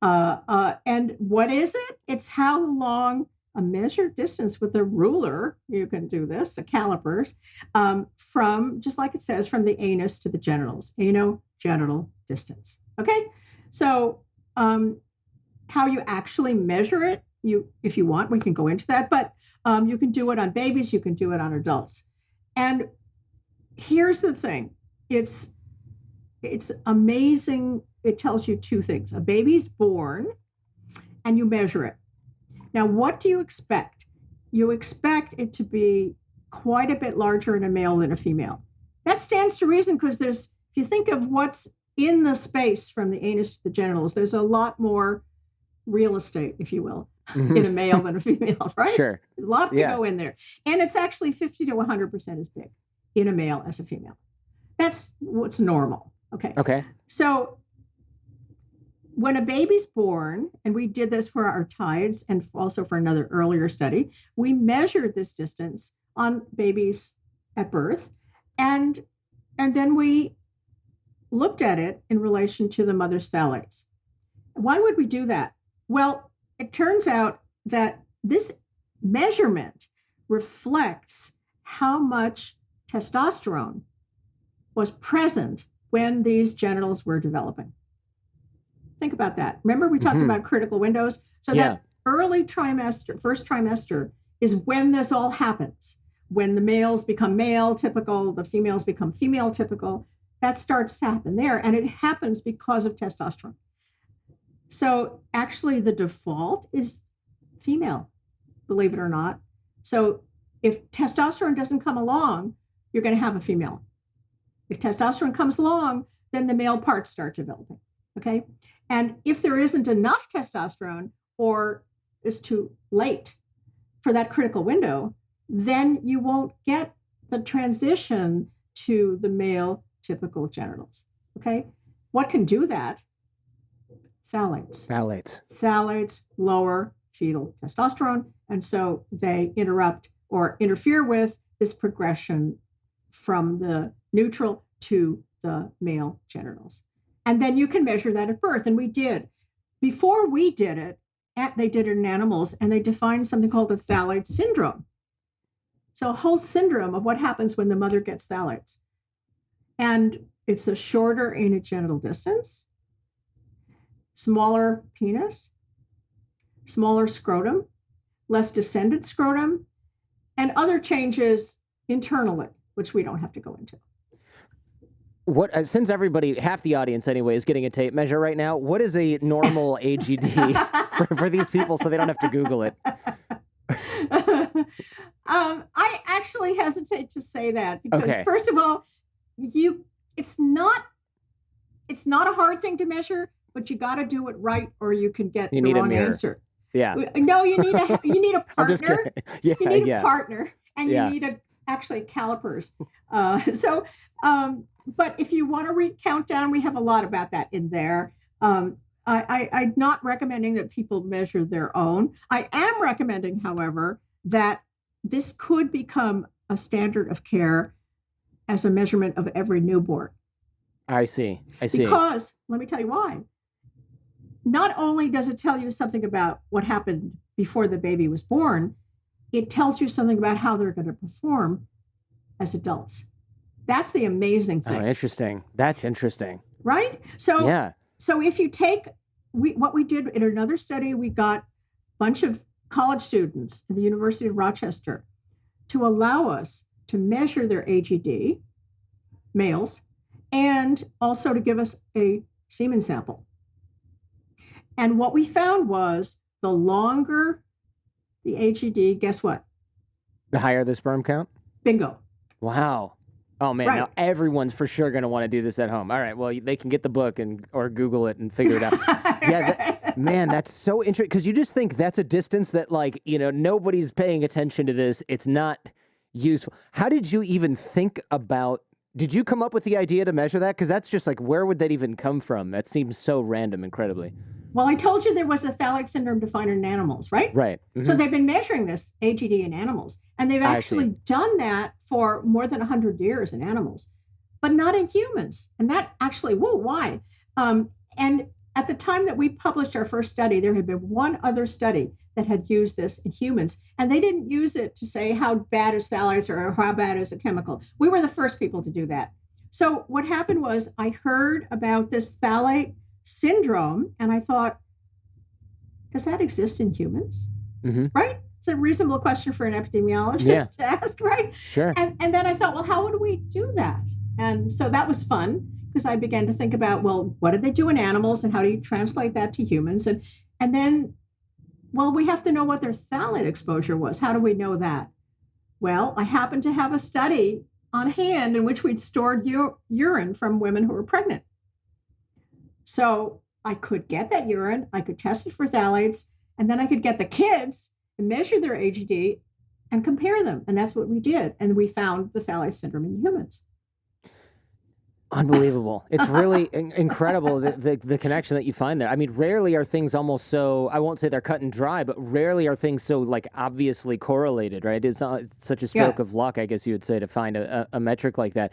And what is it? It's how long a measured distance with a ruler, you can do this, the calipers, from, just like it says, from the anus to the genitals, anogenital distance. Okay. So how you actually measure it, if you want, we can go into that, but you can do it on babies, you can do it on adults. And here's the thing, it's amazing. It tells you two things. A baby's born and you measure it. Now, what do you expect? You expect it to be quite a bit larger in a male than a female. That stands to reason because if you think of what's in the space from the anus to the genitals, there's a lot more real estate, if you will, in a male than a female, right? Sure. A lot to go in there. And it's actually 50 to 100% as big in a male as a female. That's what's normal. Okay. So when a baby's born, and we did this for our tides and also for another earlier study, we measured this distance on babies at birth, and then we looked at it in relation to the mother's phthalates. Why would we do that? Well, it turns out that this measurement reflects how much testosterone was present when these genitals were developing. Think about that. Remember we talked about critical windows? So that early trimester, first trimester, is when this all happens. When the males become male typical, the females become female typical, that starts to happen there. And it happens because of testosterone. So actually the default is female, believe it or not. So if testosterone doesn't come along, you're going to have a female. If testosterone comes along, then the male parts start developing. Okay. And if there isn't enough testosterone or is too late for that critical window, then you won't get the transition to the male typical genitals. Okay. What can do that? Phthalates. Phthalates lower fetal testosterone. And so they interrupt or interfere with this progression from the neutral to the male genitals. And then you can measure that at birth. And we did. Before we did it, they did it in animals, and they defined something called the phthalate syndrome. So a whole syndrome of what happens when the mother gets phthalates. And it's a shorter anogenital distance, smaller penis, smaller scrotum, less descended scrotum, and other changes internally, which we don't have to go into. What, since everybody, half the audience anyway, is getting a tape measure right now, what is a normal AGD for these people so they don't have to Google it? I actually hesitate to say that because, first of all, it's not a hard thing to measure, but you got to do it right, or you can get the wrong answer. Yeah. No, you need a partner. Yeah, you need a partner, and you need actually calipers. But if you want to read Countdown, we have a lot about that in there. I'm not recommending that people measure their own. I am recommending, however, that this could become a standard of care as a measurement of every newborn. I see. Because, let me tell you why. Not only does it tell you something about what happened before the baby was born, it tells you something about how they're going to perform as adults. That's the amazing thing. Oh, interesting. That's interesting. Right? So if you take what we did in another study, we got a bunch of college students at the University of Rochester to allow us to measure their AGD, males, and also to give us a semen sample. And what we found was the longer the AGD, guess what? The higher the sperm count? Bingo. Wow. Oh, man, Now everyone's for sure going to want to do this at home. All right, well, they can get the book or Google it and figure it out. Man, that's so interesting, because you just think that's a distance that, nobody's paying attention to this. It's not useful. How did you even think about, did you come up with the idea to measure that? Because that's just where would that even come from? That seems so random, incredibly. Well, I told you there was a phthalate syndrome defined in animals, right? Right. Mm-hmm. So they've been measuring this AGD in animals, and they've actually done that for more than 100 years in animals, but not in humans. And that actually, why? And at the time that we published our first study, there had been one other study that had used this in humans, and they didn't use it to say how bad is phthalates or how bad is a chemical. We were the first people to do that. So what happened was I heard about this phthalate syndrome, and I thought, does that exist in humans? Mm-hmm. Right? It's a reasonable question for an epidemiologist to ask, right? Sure. And then I thought, well, how would we do that? And so that was fun, because I began to think about, well, what did they do in animals, and how do you translate that to humans? And then, well, we have to know what their phthalate exposure was. How do we know that? Well, I happened to have a study on hand in which we'd stored urine from women who were pregnant. So I could get that urine, I could test it for phthalates, and then I could get the kids and measure their AGD and compare them. And that's what we did. And we found the phthalate syndrome in humans. Unbelievable. It's really incredible, the connection that you find there. I mean, rarely are things almost so, I won't say they're cut and dry, but rarely are things so obviously correlated, right? It's such a stroke of luck, I guess you would say, to find a metric like that.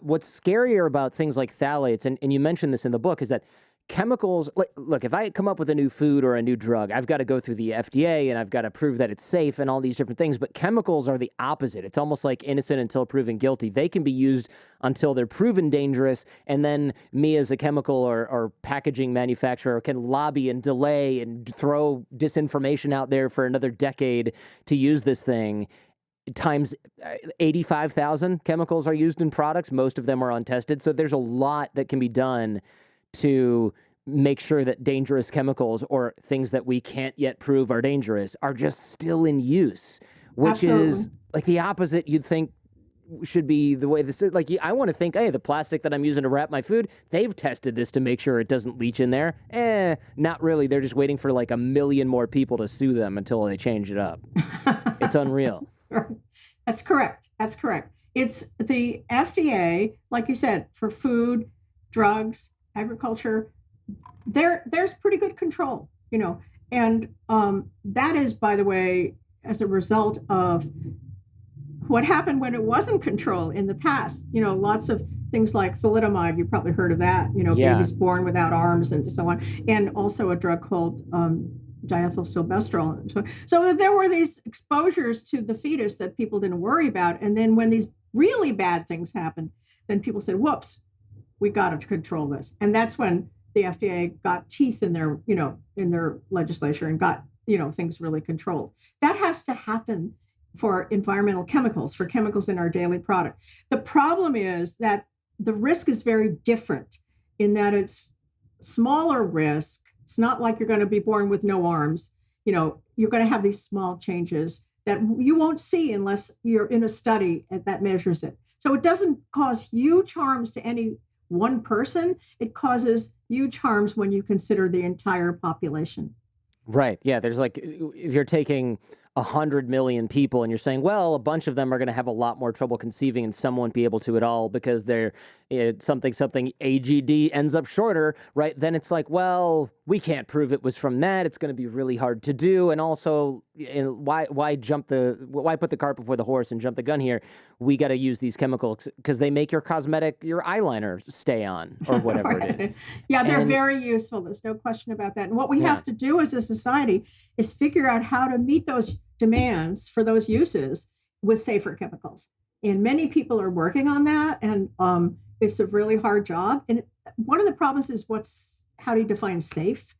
What's scarier about things like phthalates, and you mentioned this in the book, is that chemicals, look, if I come up with a new food or a new drug, I've got to go through the FDA and I've got to prove that it's safe and all these different things. But chemicals are the opposite. It's almost like innocent until proven guilty. They can be used until they're proven dangerous. And then me as a chemical or packaging manufacturer can lobby and delay and throw disinformation out there for another decade to use this thing. Times 85,000 chemicals are used in products. Most of them are untested. So there's a lot that can be done to make sure that dangerous chemicals or things that we can't yet prove are dangerous are just still in use, which is the opposite you'd think should be the way this is. I want to think, hey, the plastic that I'm using to wrap my food, they've tested this to make sure it doesn't leach in there. Not really. They're just waiting for 1 million more people to sue them until they change it up. It's unreal. That's correct. That's correct. It's the FDA, like you said, for food, drugs, agriculture. There's pretty good control, and that is, by the way, as a result of what happened when it wasn't control in the past. Lots of things like thalidomide. You probably heard of that. Yeah. Babies born without arms and so on, and also a drug called diethylstilbestrol. So there were these exposures to the fetus that people didn't worry about. And then when these really bad things happened, then people said, whoops, we got to control this. And that's when the FDA got teeth in their legislature and got, things really controlled. That has to happen for environmental chemicals, for chemicals in our daily product. The problem is that the risk is very different in that it's smaller risk. It's not like you're going to be born with no arms. You're going to have these small changes that you won't see unless you're in a study that measures it. So it doesn't cause huge harms to any one person. It causes huge harms when you consider the entire population. Right. Yeah. There's if you're taking 100 million people and you're saying, well, a bunch of them are going to have a lot more trouble conceiving and some won't be able to at all because they're something AGD ends up shorter, right? Then it's like, well, we can't prove it was from that. It's going to be really hard to do. And also, why put the cart before the horse and jump the gun here? We got to use these chemicals because they make your eyeliner stay on or whatever Right. it is. Yeah, they're very useful. There's no question about that. And what we have to do as a society is figure out how to meet those demands for those uses with safer chemicals. And many people are working on that. And it's a really hard job. And one of the problems is how do you define safe?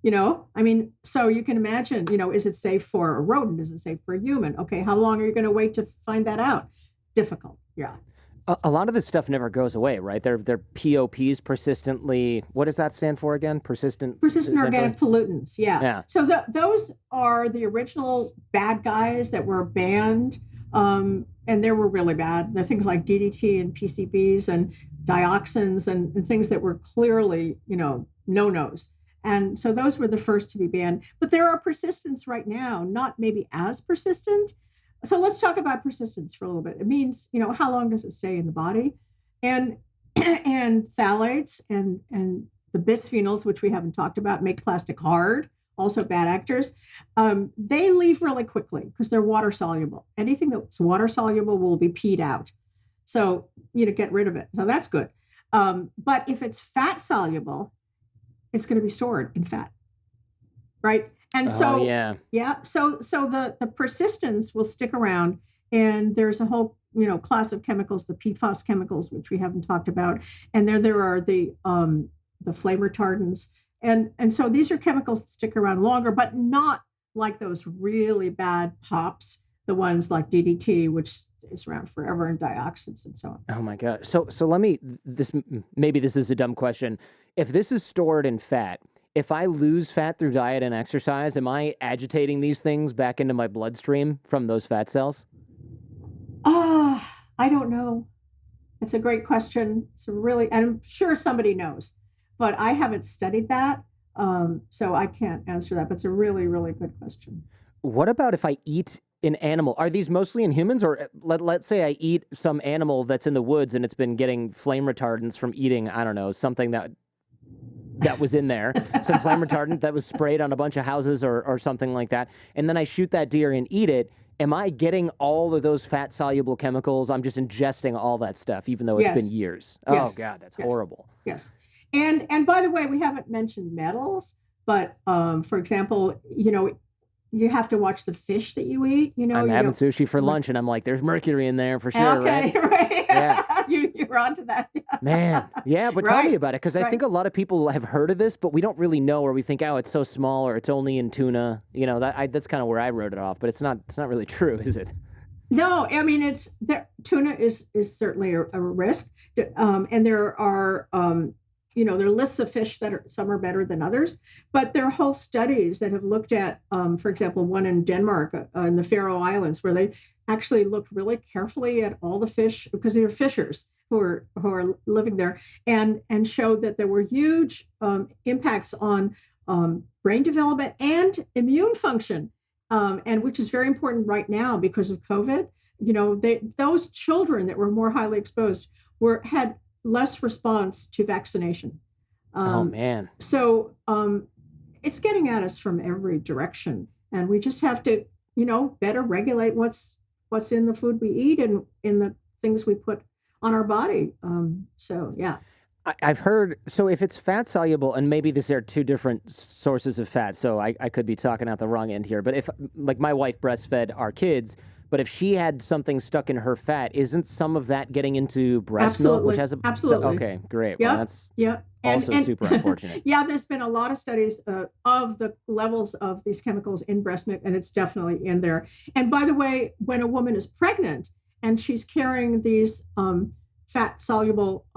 So you can imagine, is it safe for a rodent? Is it safe for a human? Okay, how long are you going to wait to find that out? Difficult. Yeah. A lot of this stuff never goes away, right? They're POPs, persistently. What does that stand for again? Persistent organic pollutants. Yeah. So those are the original bad guys that were banned, and they were really bad. They're things like DDT and PCBs and dioxins and things that were clearly, no-nos. And so those were the first to be banned. But there are persistents right now, not maybe as persistent. So let's talk about persistence for a little bit. It means, how long does it stay in the body? And phthalates and the bisphenols, which we haven't talked about, make plastic hard, also bad actors. They leave really quickly because they're water soluble. Anything that's water soluble will be peed out. So, get rid of it. So that's good. But if it's fat soluble, it's going to be stored in fat, right? And so, so the persistence will stick around, and there's a whole, class of chemicals, the PFAS chemicals, which we haven't talked about, and there are the flame retardants, and so these are chemicals that stick around longer, but not like those really bad POPs, the ones like DDT, which is around forever, and dioxins and so on. Oh my God! So maybe this is a dumb question. If this is stored in fat, if I lose fat through diet and exercise, am I agitating these things back into my bloodstream from those fat cells? I don't know. It's a great question. I'm sure somebody knows, but I haven't studied that. So I can't answer that, but it's a really, really good question. What about if I eat an animal? Are these mostly in humans? Or let's say I eat some animal that's in the woods and it's been getting flame retardants from eating, I don't know, something that was in there, some flame retardant that was sprayed on a bunch of houses or something like that. And then I shoot that deer and eat it. Am I getting all of those fat-soluble chemicals? I'm just ingesting all that stuff, even though it's been years. Yes. Oh, God, that's horrible. Yes. And by the way, we haven't mentioned metals, but for example, you have to watch the fish that you eat. I'm having sushi for lunch, and I'm like, there's mercury in there for sure, right? Yeah. You're onto that. Yeah. Man, yeah, but tell me about it, because I think a lot of people have heard of this, but we don't really know, or we think, oh, it's so small, or it's only in tuna. That's kind of where I wrote it off, but it's not really true, is it? No, I mean, tuna is certainly a risk, and there are there are lists of fish that some are better than others, but there are whole studies that have looked at, for example, one in Denmark, in the Faroe Islands, where they actually looked really carefully at all the fish, because they are fishers who are living there, and showed that there were huge impacts on brain development and immune function and which is very important right now because of COVID. Those children that were more highly exposed had less response to vaccination. Oh man. So it's getting at us from every direction, and we just have to, better regulate what's in the food we eat and in the things we put on our body. So yeah. I've heard, so if it's fat soluble, and maybe these are two different sources of fat, so I could be talking out the wrong end here, but if, like, my wife breastfed our kids, but if she had something stuck in her fat, isn't some of that getting into breast milk, which has a... Absolutely. Okay, great. Yep. Well, that's also super unfortunate. Yeah, there's been a lot of studies of the levels of these chemicals in breast milk, and it's definitely in there. And by the way, when a woman is pregnant and she's carrying these fat-soluble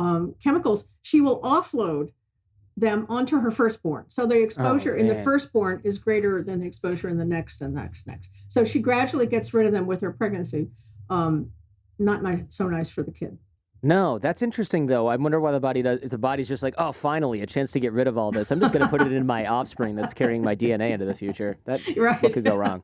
chemicals, she will offload them onto her firstborn. So the exposure in the firstborn is greater than the exposure in the next and next. So she gradually gets rid of them with her pregnancy. Not so nice for the kid. No, that's interesting, though. I wonder why the body does. The body's just like, oh, finally, a chance to get rid of all this. I'm just going to put it in my offspring that's carrying my DNA into the future. What could go wrong?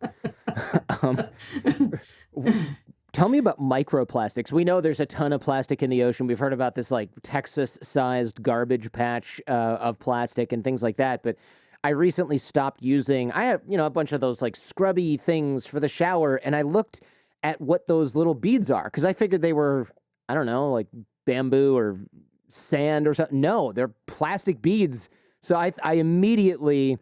Tell me about microplastics. We know there's a ton of plastic in the ocean. We've heard about this like Texas-sized garbage patch of plastic and things like that. But I recently stopped using, I have, a bunch of those like scrubby things for the shower. And I looked at what those little beads are because I figured they were, I don't know, like bamboo or sand or something. No, they're plastic beads. So I immediately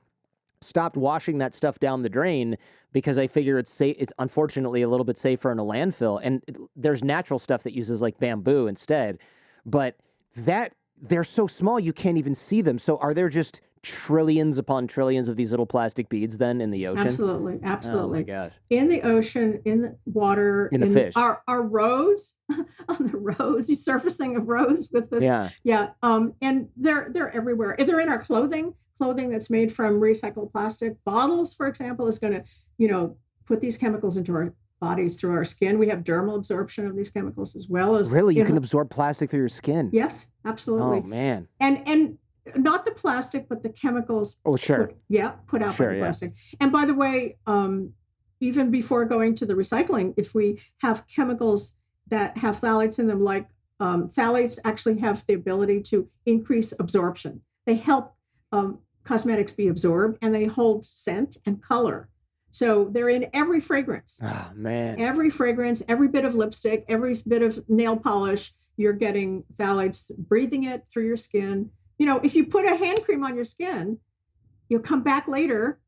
stopped washing that stuff down the drain because I figure it's unfortunately a little bit safer in a landfill. And there's natural stuff that uses like bamboo instead. But they're so small you can't even see them. So are there just trillions upon trillions of these little plastic beads then in the ocean? Absolutely. Oh my gosh. In the ocean, in the water, in the fish. Our roads, on the roads, the surfacing of roads with this. Yeah. And they're everywhere. If they're in our clothing that's made from recycled plastic, bottles, for example, is going to, put these chemicals into our bodies through our skin. We have dermal absorption of these chemicals as well as... Really? You can absorb plastic through your skin? Yes, absolutely. Oh, man. And not the plastic, but the chemicals. Oh, sure. Put out by the plastic. And by the way, even before going to the recycling, if we have chemicals that have phthalates in them, like phthalates actually have the ability to increase absorption. They help cosmetics be absorbed, and they hold scent and color. So they're in every fragrance. Oh, man. Every fragrance, every bit of lipstick, every bit of nail polish, you're getting phthalates, breathing it through your skin. If you put a hand cream on your skin, you'll come back later,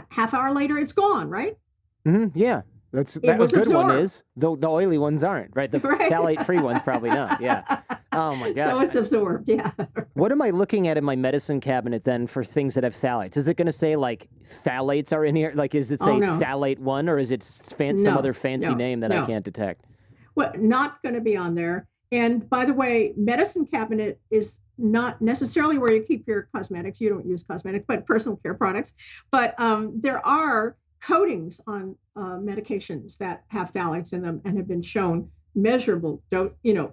half hour later, it's gone, right? Mm-hmm, yeah. That a good absorbed. One is. The oily ones aren't, right? The phthalate-free ones probably not, yeah. Oh, my gosh. So it's absorbed, yeah. What am I looking at in my medicine cabinet, then, for things that have phthalates? Is it going to say, like, phthalates are in here? Like, is it say phthalate 1, or is it some other fancy name that I can't detect? Well, not going to be on there. And by the way, medicine cabinet is not necessarily where you keep your cosmetics. You don't use cosmetics, but personal care products. But there are coatings on medications that have phthalates in them and have been shown measurable,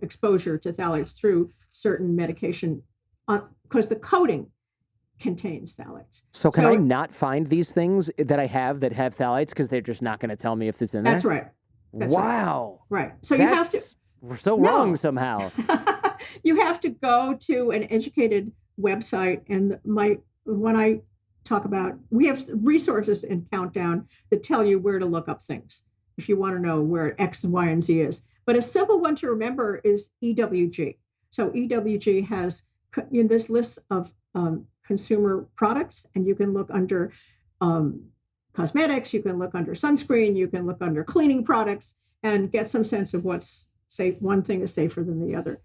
exposure to phthalates through certain medication because the coating contains phthalates. So can I not find these things that I have that have phthalates because they're just not going to tell me if it's in there? That's right. Wow. Right. So you have to. We're so wrong somehow. You have to go to an educated website, and when I talk about, we have resources in Countdown that tell you where to look up things if you want to know where X, Y, and Z is. But a simple one to remember is EWG. So EWG has in this list of consumer products, and you can look under cosmetics, you can look under sunscreen, you can look under cleaning products, and get some sense of what's safe. One thing is safer than the other.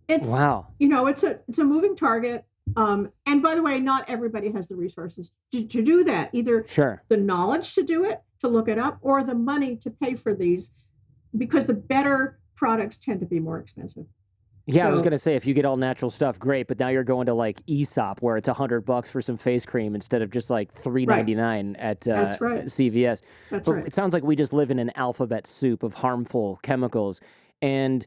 It's it's a moving target. And by the way, not everybody has the resources to do that. Either the knowledge to do it, to look it up, or the money to pay for these, because the better products tend to be more expensive. Yeah, I was going to say, if you get all natural stuff, great. But now you're going to like Aesop, where it's $100 for some face cream instead of just like $3.99 at CVS. That's but right. It sounds like we just live in an alphabet soup of harmful chemicals. And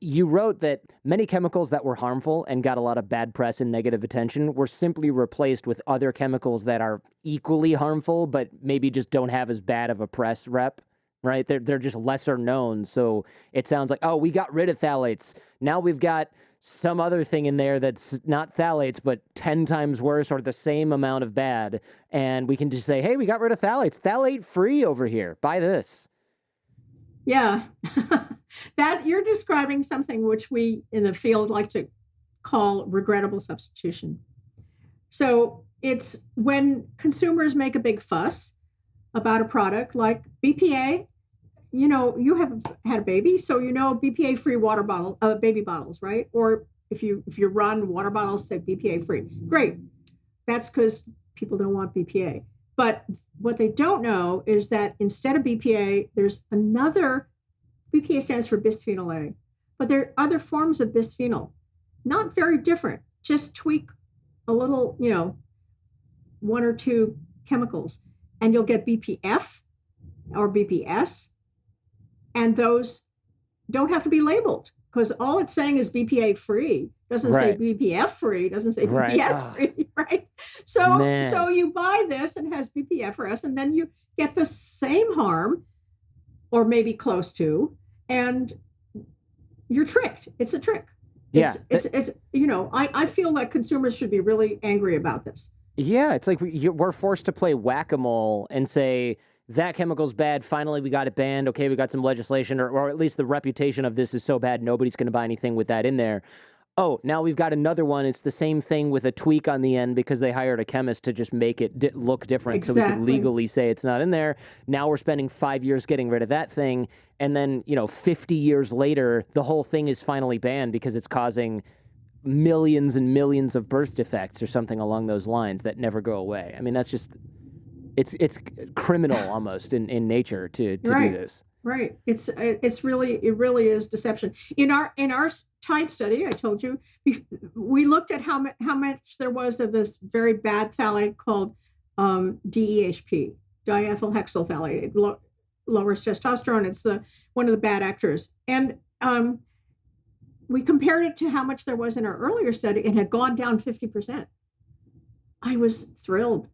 You wrote that many chemicals that were harmful and got a lot of bad press and negative attention were simply replaced with other chemicals that are equally harmful, but maybe just don't have as bad of a press rep, right? They're just lesser known. So it sounds like, oh, we got rid of phthalates. Now we've got some other thing in there that's not phthalates, but 10 times worse or the same amount of bad. And we can just say, hey, we got rid of phthalates. Phthalate free over here. Buy this. Yeah. That you're describing something which we in the field like to call regrettable substitution. So it's when consumers make a big fuss about a product like BPA. You know, you have had a baby, so you know BPA free water bottle, baby bottles, right? Or if you run water bottles say BPA free, great. That's because people don't want BPA. But what they don't know is that instead of BPA, there's another. BPA stands for bisphenol A, but there are other forms of bisphenol, not very different. Just tweak a little, you know, one or two chemicals, and you'll get BPF or BPS. And those don't have to be labeled because all it's saying is BPA free. Doesn't say BPF free. Doesn't say BPS free, right? So you buy this and it has BPF or S, and then you get the same harm, or maybe close to, and you're tricked. It's a trick. It's you know, I feel like consumers should be really angry about this. Yeah, it's like we're forced to play whack-a-mole and say, that chemical's bad. Finally, we got it banned. Okay, we got some legislation, or at least the reputation of this is so bad, nobody's going to buy anything with that in there. Oh, now we've got another one. It's the same thing with a tweak on the end because they hired a chemist to just make it look different so we could legally say it's not in there. Now we're spending 5 years getting rid of that thing. And then, 50 years later, the whole thing is finally banned because it's causing millions and millions of birth defects or something along those lines that never go away. I mean, that's just, it's criminal almost in nature to do this. Right. It really is deception. In our Tide study, I told you, we looked at how much there was of this very bad phthalate called DEHP, diethylhexyl phthalate. It lowers testosterone. It's one of the bad actors. And we compared it to how much there was in our earlier study. It had gone down 50%. I was thrilled.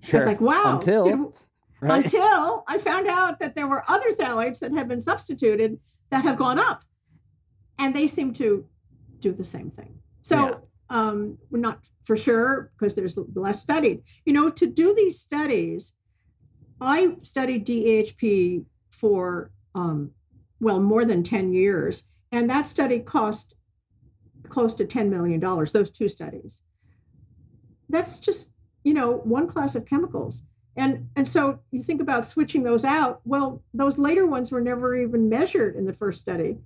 Sure. I was like, wow. Until I found out that there were other phthalates that have been substituted that have gone up. And they seem to do the same thing. So we're not for sure because there's less studied. To do these studies, I studied DHP for, more than 10 years. And that study cost close to $10 million, those two studies. That's just, one class of chemicals. And so you think about switching those out. Well, those later ones were never even measured in the first study.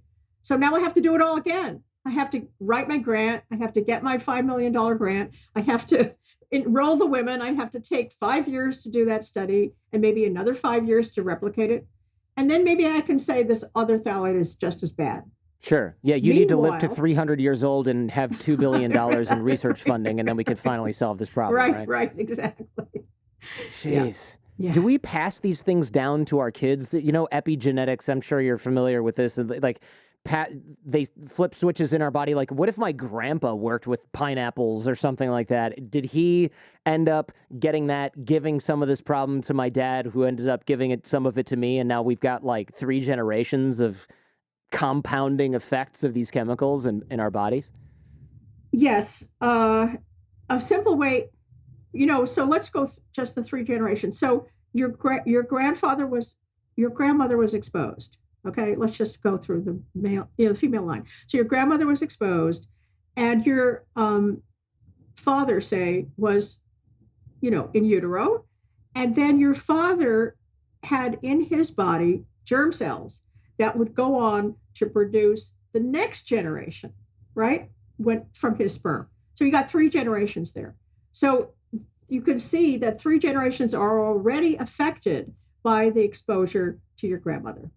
So now I have to do it all again. I have to write my grant. I have to get my $5 million grant. I have to enroll the women. I have to take 5 years to do that study and maybe another 5 years to replicate it. And then maybe I can say this other phthalate is just as bad. Sure. Yeah, you need to live to 300 years old and have $2 billion in research funding, and then we could finally solve this problem. Right, exactly. Jeez. Yeah. Do we pass these things down to our kids? Epigenetics, I'm sure you're familiar with this. Like, they flip switches in our body. Like, what if my grandpa worked with pineapples or something like that? Did he end up getting that, giving some of this problem to my dad, who ended up giving some of it to me? And now we've got like 3 generations of compounding effects of these chemicals in our bodies? Yes. A simple way, so let's go just the 3 generations. So your grandmother was exposed. Okay, let's just go through the male, the female line. So your grandmother was exposed, and your father, say, was, in utero, and then your father had in his body germ cells that would go on to produce the next generation, right? Went from his sperm. So you got 3 generations there. So you can see that 3 generations are already affected by the exposure to your grandmother.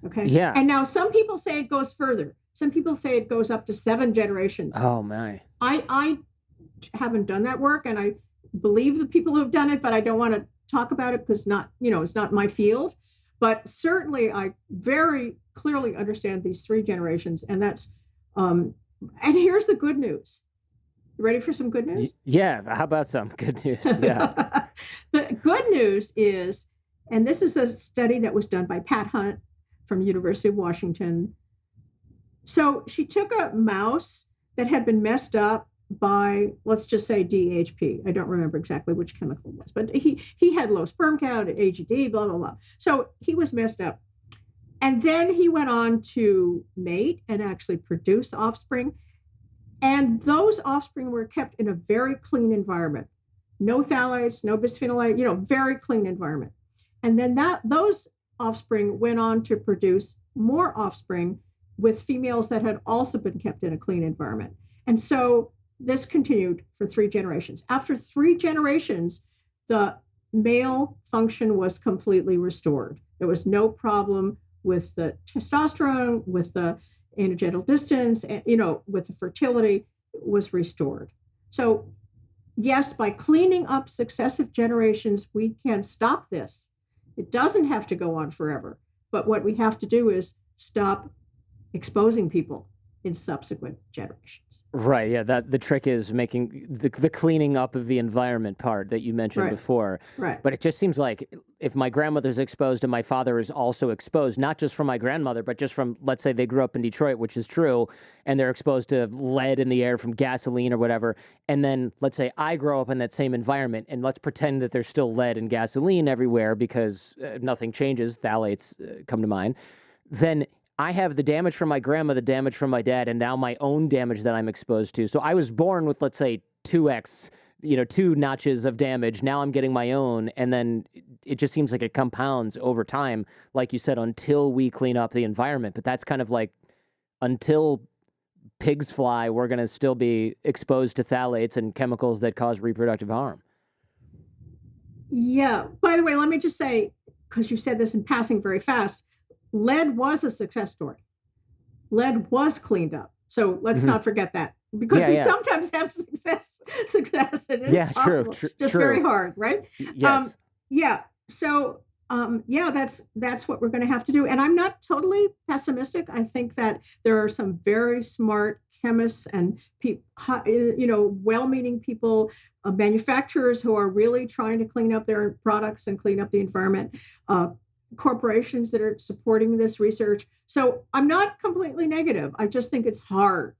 Okay. Yeah. And now some people say it goes further. Some people say it goes up to 7 generations. Oh my. I haven't done that work, and I believe the people who have done it, but I don't want to talk about it because it's not my field. But certainly, I very clearly understand these three generations, and that's and here's the good news. You ready for some good news? Yeah. How about some good news? Yeah. The good news is, and this is a study that was done by Pat Hunt from University of Washington. So she took a mouse that had been messed up by, let's just say, DHP. I don't remember exactly which chemical it was, but he had low sperm count, AGD, blah, blah, blah. So he was messed up. And then he went on to mate and actually produce offspring. And those offspring were kept in a very clean environment. No phthalates, no bisphenol A, very clean environment. And then those offspring went on to produce more offspring with females that had also been kept in a clean environment. And so this continued for 3 generations. After 3 generations, the male function was completely restored. There was no problem with the testosterone, with the anogenital distance, and, with the fertility was restored. So yes, by cleaning up successive generations, we can stop this. It doesn't have to go on forever. But what we have to do is stop exposing people in subsequent generations. Right. Yeah. That the trick is making the cleaning up of the environment part that you mentioned before. Right. But it just seems like if my grandmother's exposed and my father is also exposed, not just from my grandmother, but just from, let's say they grew up in Detroit, which is true, and they're exposed to lead in the air from gasoline or whatever. And then let's say I grow up in that same environment, and let's pretend that there's still lead and gasoline everywhere because nothing changes. Phthalates come to mind. Then I have the damage from my grandma, the damage from my dad, and now my own damage that I'm exposed to. So I was born with, let's say, 2x, 2 notches of damage. Now I'm getting my own, and then it just seems like it compounds over time, like you said, until we clean up the environment. But that's kind of like until pigs fly, we're going to still be exposed to phthalates and chemicals that cause reproductive harm. Yeah. By the way, let me just say, because you said this in passing very fast, lead was a success story. Lead was cleaned up. So let's not forget that, because we sometimes have success. It is possible, just very hard, right? Yes. So that's what we're going to have to do. And I'm not totally pessimistic. I think that there are some very smart chemists and well-meaning people, manufacturers who are really trying to clean up their products and clean up the environment. Corporations that are supporting this research. So I'm not completely negative. I just think it's hard.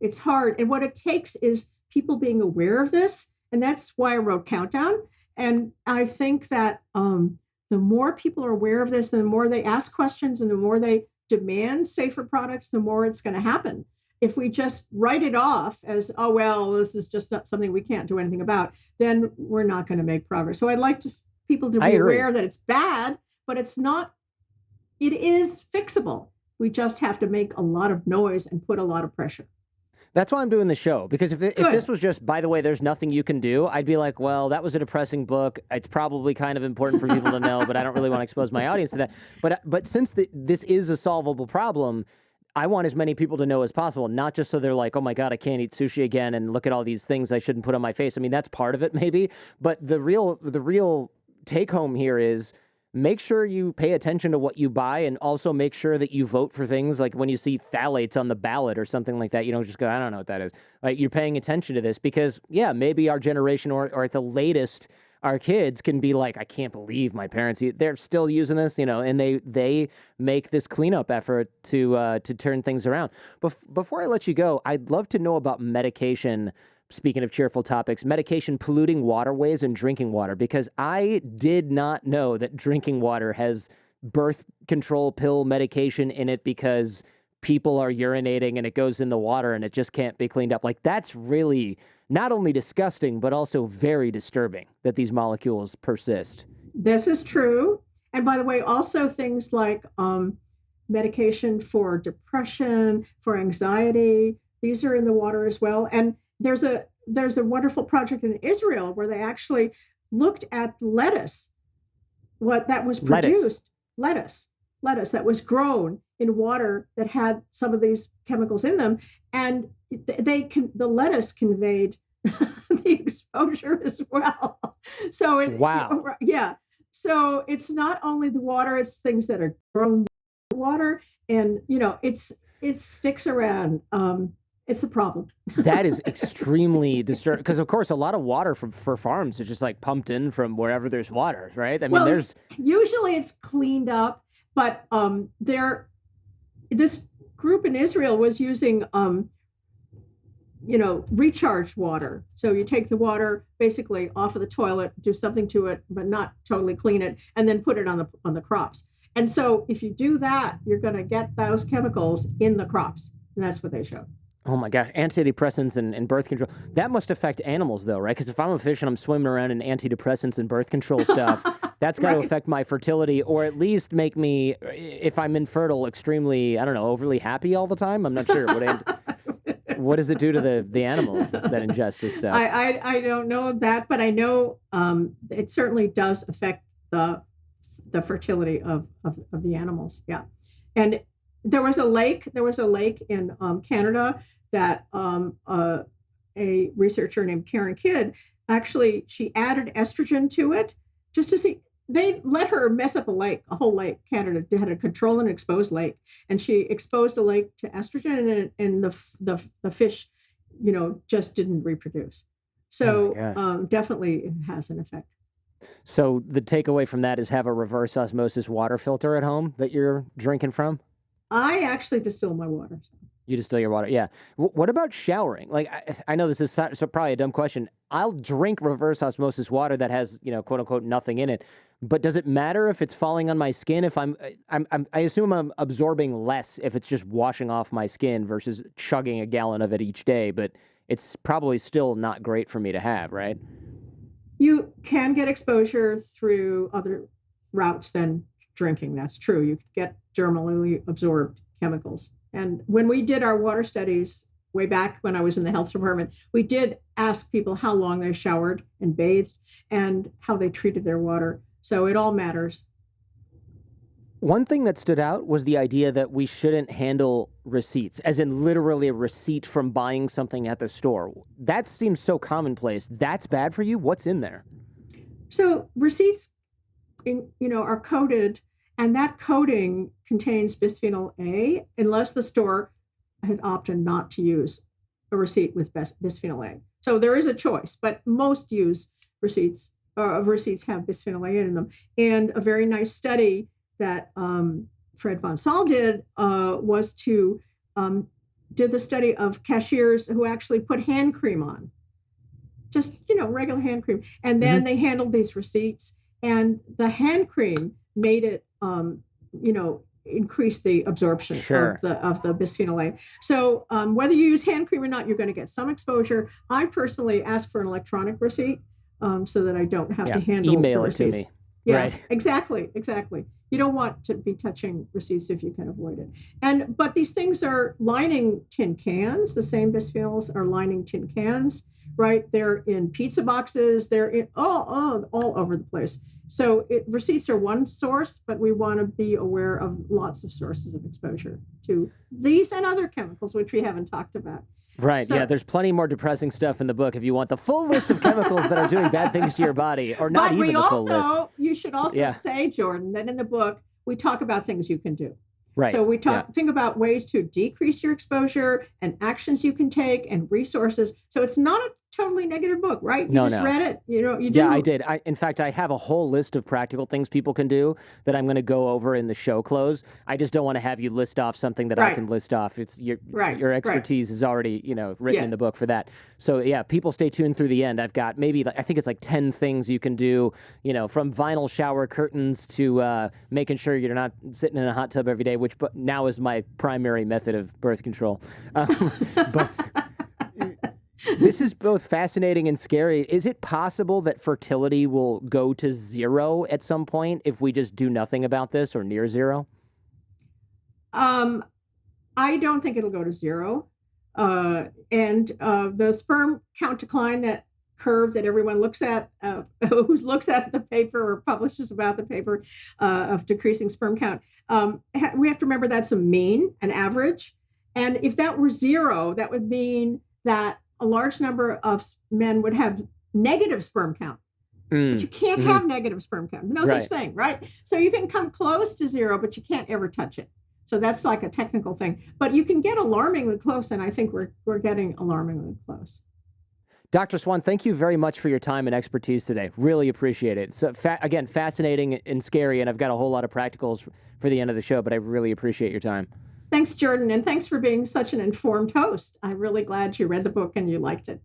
It's hard. And what it takes is people being aware of this. And that's why I wrote Countdown. And I think that the more people are aware of this, and the more they ask questions and the more they demand safer products, the more it's going to happen. If we just write it off as, oh, well, this is just not something we can't do anything about, then we're not going to make progress. So I'd like people to be aware that it's bad, but it's not, it is fixable. We just have to make a lot of noise and put a lot of pressure. That's why I'm doing the show, because if this was just, by the way, there's nothing you can do, I'd be like, well, that was a depressing book. It's probably kind of important for people to know, but I don't really want to expose my audience to that. But since this is a solvable problem, I want as many people to know as possible, not just so they're like, oh my God, I can't eat sushi again, and look at all these things I shouldn't put on my face. I mean, that's part of it maybe, but the real take home here is, make sure you pay attention to what you buy, and also make sure that you vote for things like when you see phthalates on the ballot or something like that, you don't just go, I don't know what that is. Like, you're paying attention to this because, maybe our generation or at the latest, our kids can be like, I can't believe my parents, they're still using this, and they make this cleanup effort to turn things around. Before I let you go, I'd love to know about medication. Speaking of cheerful topics, medication polluting waterways and drinking water, because I did not know that drinking water has birth control pill medication in it because people are urinating and it goes in the water and it just can't be cleaned up. Like, that's really not only disgusting, but also very disturbing that these molecules persist. This is true. And by the way, also things like medication for depression, for anxiety, these are in the water as well. And there's a wonderful project in Israel where they actually looked at lettuce, what that was produced, lettuce that was grown in water that had some of these chemicals in them, and the lettuce conveyed the exposure as well. So wow, yeah. So it's not only the water, it's things that are grown water, and it sticks around. It's a problem. That is extremely disturbing because, of course, a lot of water for farms is just like pumped in from wherever there's water, right? I mean, Well, there's usually it's cleaned up, but this group in Israel was using recharged water. So you take the water basically off of the toilet, do something to it, but not totally clean it, and then put it on the crops. And so if you do that, you're going to get those chemicals in the crops, and that's what they showed. Oh my gosh, antidepressants and birth control. That must affect animals though, right? Because if I'm a fish and I'm swimming around in antidepressants and birth control stuff, that's got to Right. affect my fertility or at least make me, if I'm infertile, extremely, I don't know, overly happy all the time. I'm not sure. What does it do to the animals that ingest this stuff? I don't know that, but I know it certainly does affect the fertility of the animals. Yeah, and there was a lake in Canada that a researcher named Karen Kidd actually she added estrogen to it just to see. They let her mess up a whole lake. Canada had a control and exposed lake, and she exposed a lake to estrogen, and the fish, just didn't reproduce. Oh my So gosh. definitely it has an effect. So the takeaway from that is have a reverse osmosis water filter at home that you're drinking from? I actually distill my water. So. You distill your water, yeah. What about showering? Like, I know this is probably a dumb question. I'll drink reverse osmosis water that has, quote unquote, nothing in it. But does it matter if it's falling on my skin? If I assume I'm absorbing less if it's just washing off my skin versus chugging a gallon of it each day. But it's probably still not great for me to have, right? You can get exposure through other routes than drinking. That's true. You could get dermally absorbed chemicals. And when we did our water studies way back when I was in the health department, we did ask people how long they showered and bathed and how they treated their water. So it all matters. One thing that stood out was the idea that we shouldn't handle receipts, as in literally a receipt from buying something at the store. That seems so commonplace. That's bad for you? What's in there? So receipts, are coated, and that coating contains bisphenol A, unless the store had opted not to use a receipt with bisphenol A. So there is a choice, but most use receipts. Receipts have bisphenol A in them. And a very nice study that Fred von Saal did was to did the study of cashiers who actually put hand cream on, just regular hand cream, and then they handled these receipts, and the hand cream made it increase the absorption Sure. of the bisphenol A. So whether you use hand cream or not, you're going to get some exposure. I personally ask for an electronic receipt so that I don't have Yeah. to handle Email the it to receipts. me. Yeah, Right. exactly. You don't want to be touching receipts if you can avoid it. But these things are lining tin cans. The same bisphenols are lining tin cans, right? They're in pizza boxes. They're in all over the place. So receipts are one source, but we want to be aware of lots of sources of exposure to these and other chemicals, which we haven't talked about. Right. So, Yeah. There's plenty more depressing stuff in the book if you want the full list of chemicals that are doing bad things to your body, or not but even we the full list. you should also Yeah. say, Jordan, that in the book we talk about things you can do. Right. So we Yeah. think about ways to decrease your exposure and actions you can take and resources. So it's not a totally negative book, right? You No, just no. read it. You Yeah, didn't. I did. In fact, I have a whole list of practical things people can do that I'm going to go over in the show close. I just don't want to have you list off something that I Right. can list off. It's Right, your right. expertise is already, written Yeah. in the book for that. So yeah, people stay tuned through the end. I've got maybe I think it's like 10 things you can do, from vinyl shower curtains to making sure you're not sitting in a hot tub every day, which now is my primary method of birth control. But this is both fascinating and scary. Is it possible that fertility will go to zero at some point if we just do nothing about this or near zero? Um, I don't think it'll go to zero. And the sperm count decline, that curve that everyone looks at, who looks at the paper or publishes about the paper of decreasing sperm count, we have to remember that's a mean, an average. And if that were zero, that would mean that a large number of men would have negative sperm count. But you can't have negative sperm count. No such thing, right? So you can come close to zero, but you can't ever touch it. So that's like a technical thing. But you can get alarmingly close, and I think we're getting alarmingly close. Dr. Swan, thank you very much for your time and expertise today. Really appreciate it. So, again, fascinating and scary, and I've got a whole lot of practicals for the end of the show, but I really appreciate your time. Thanks, Jordan, and thanks for being such an informed host. I'm really glad you read the book and you liked it.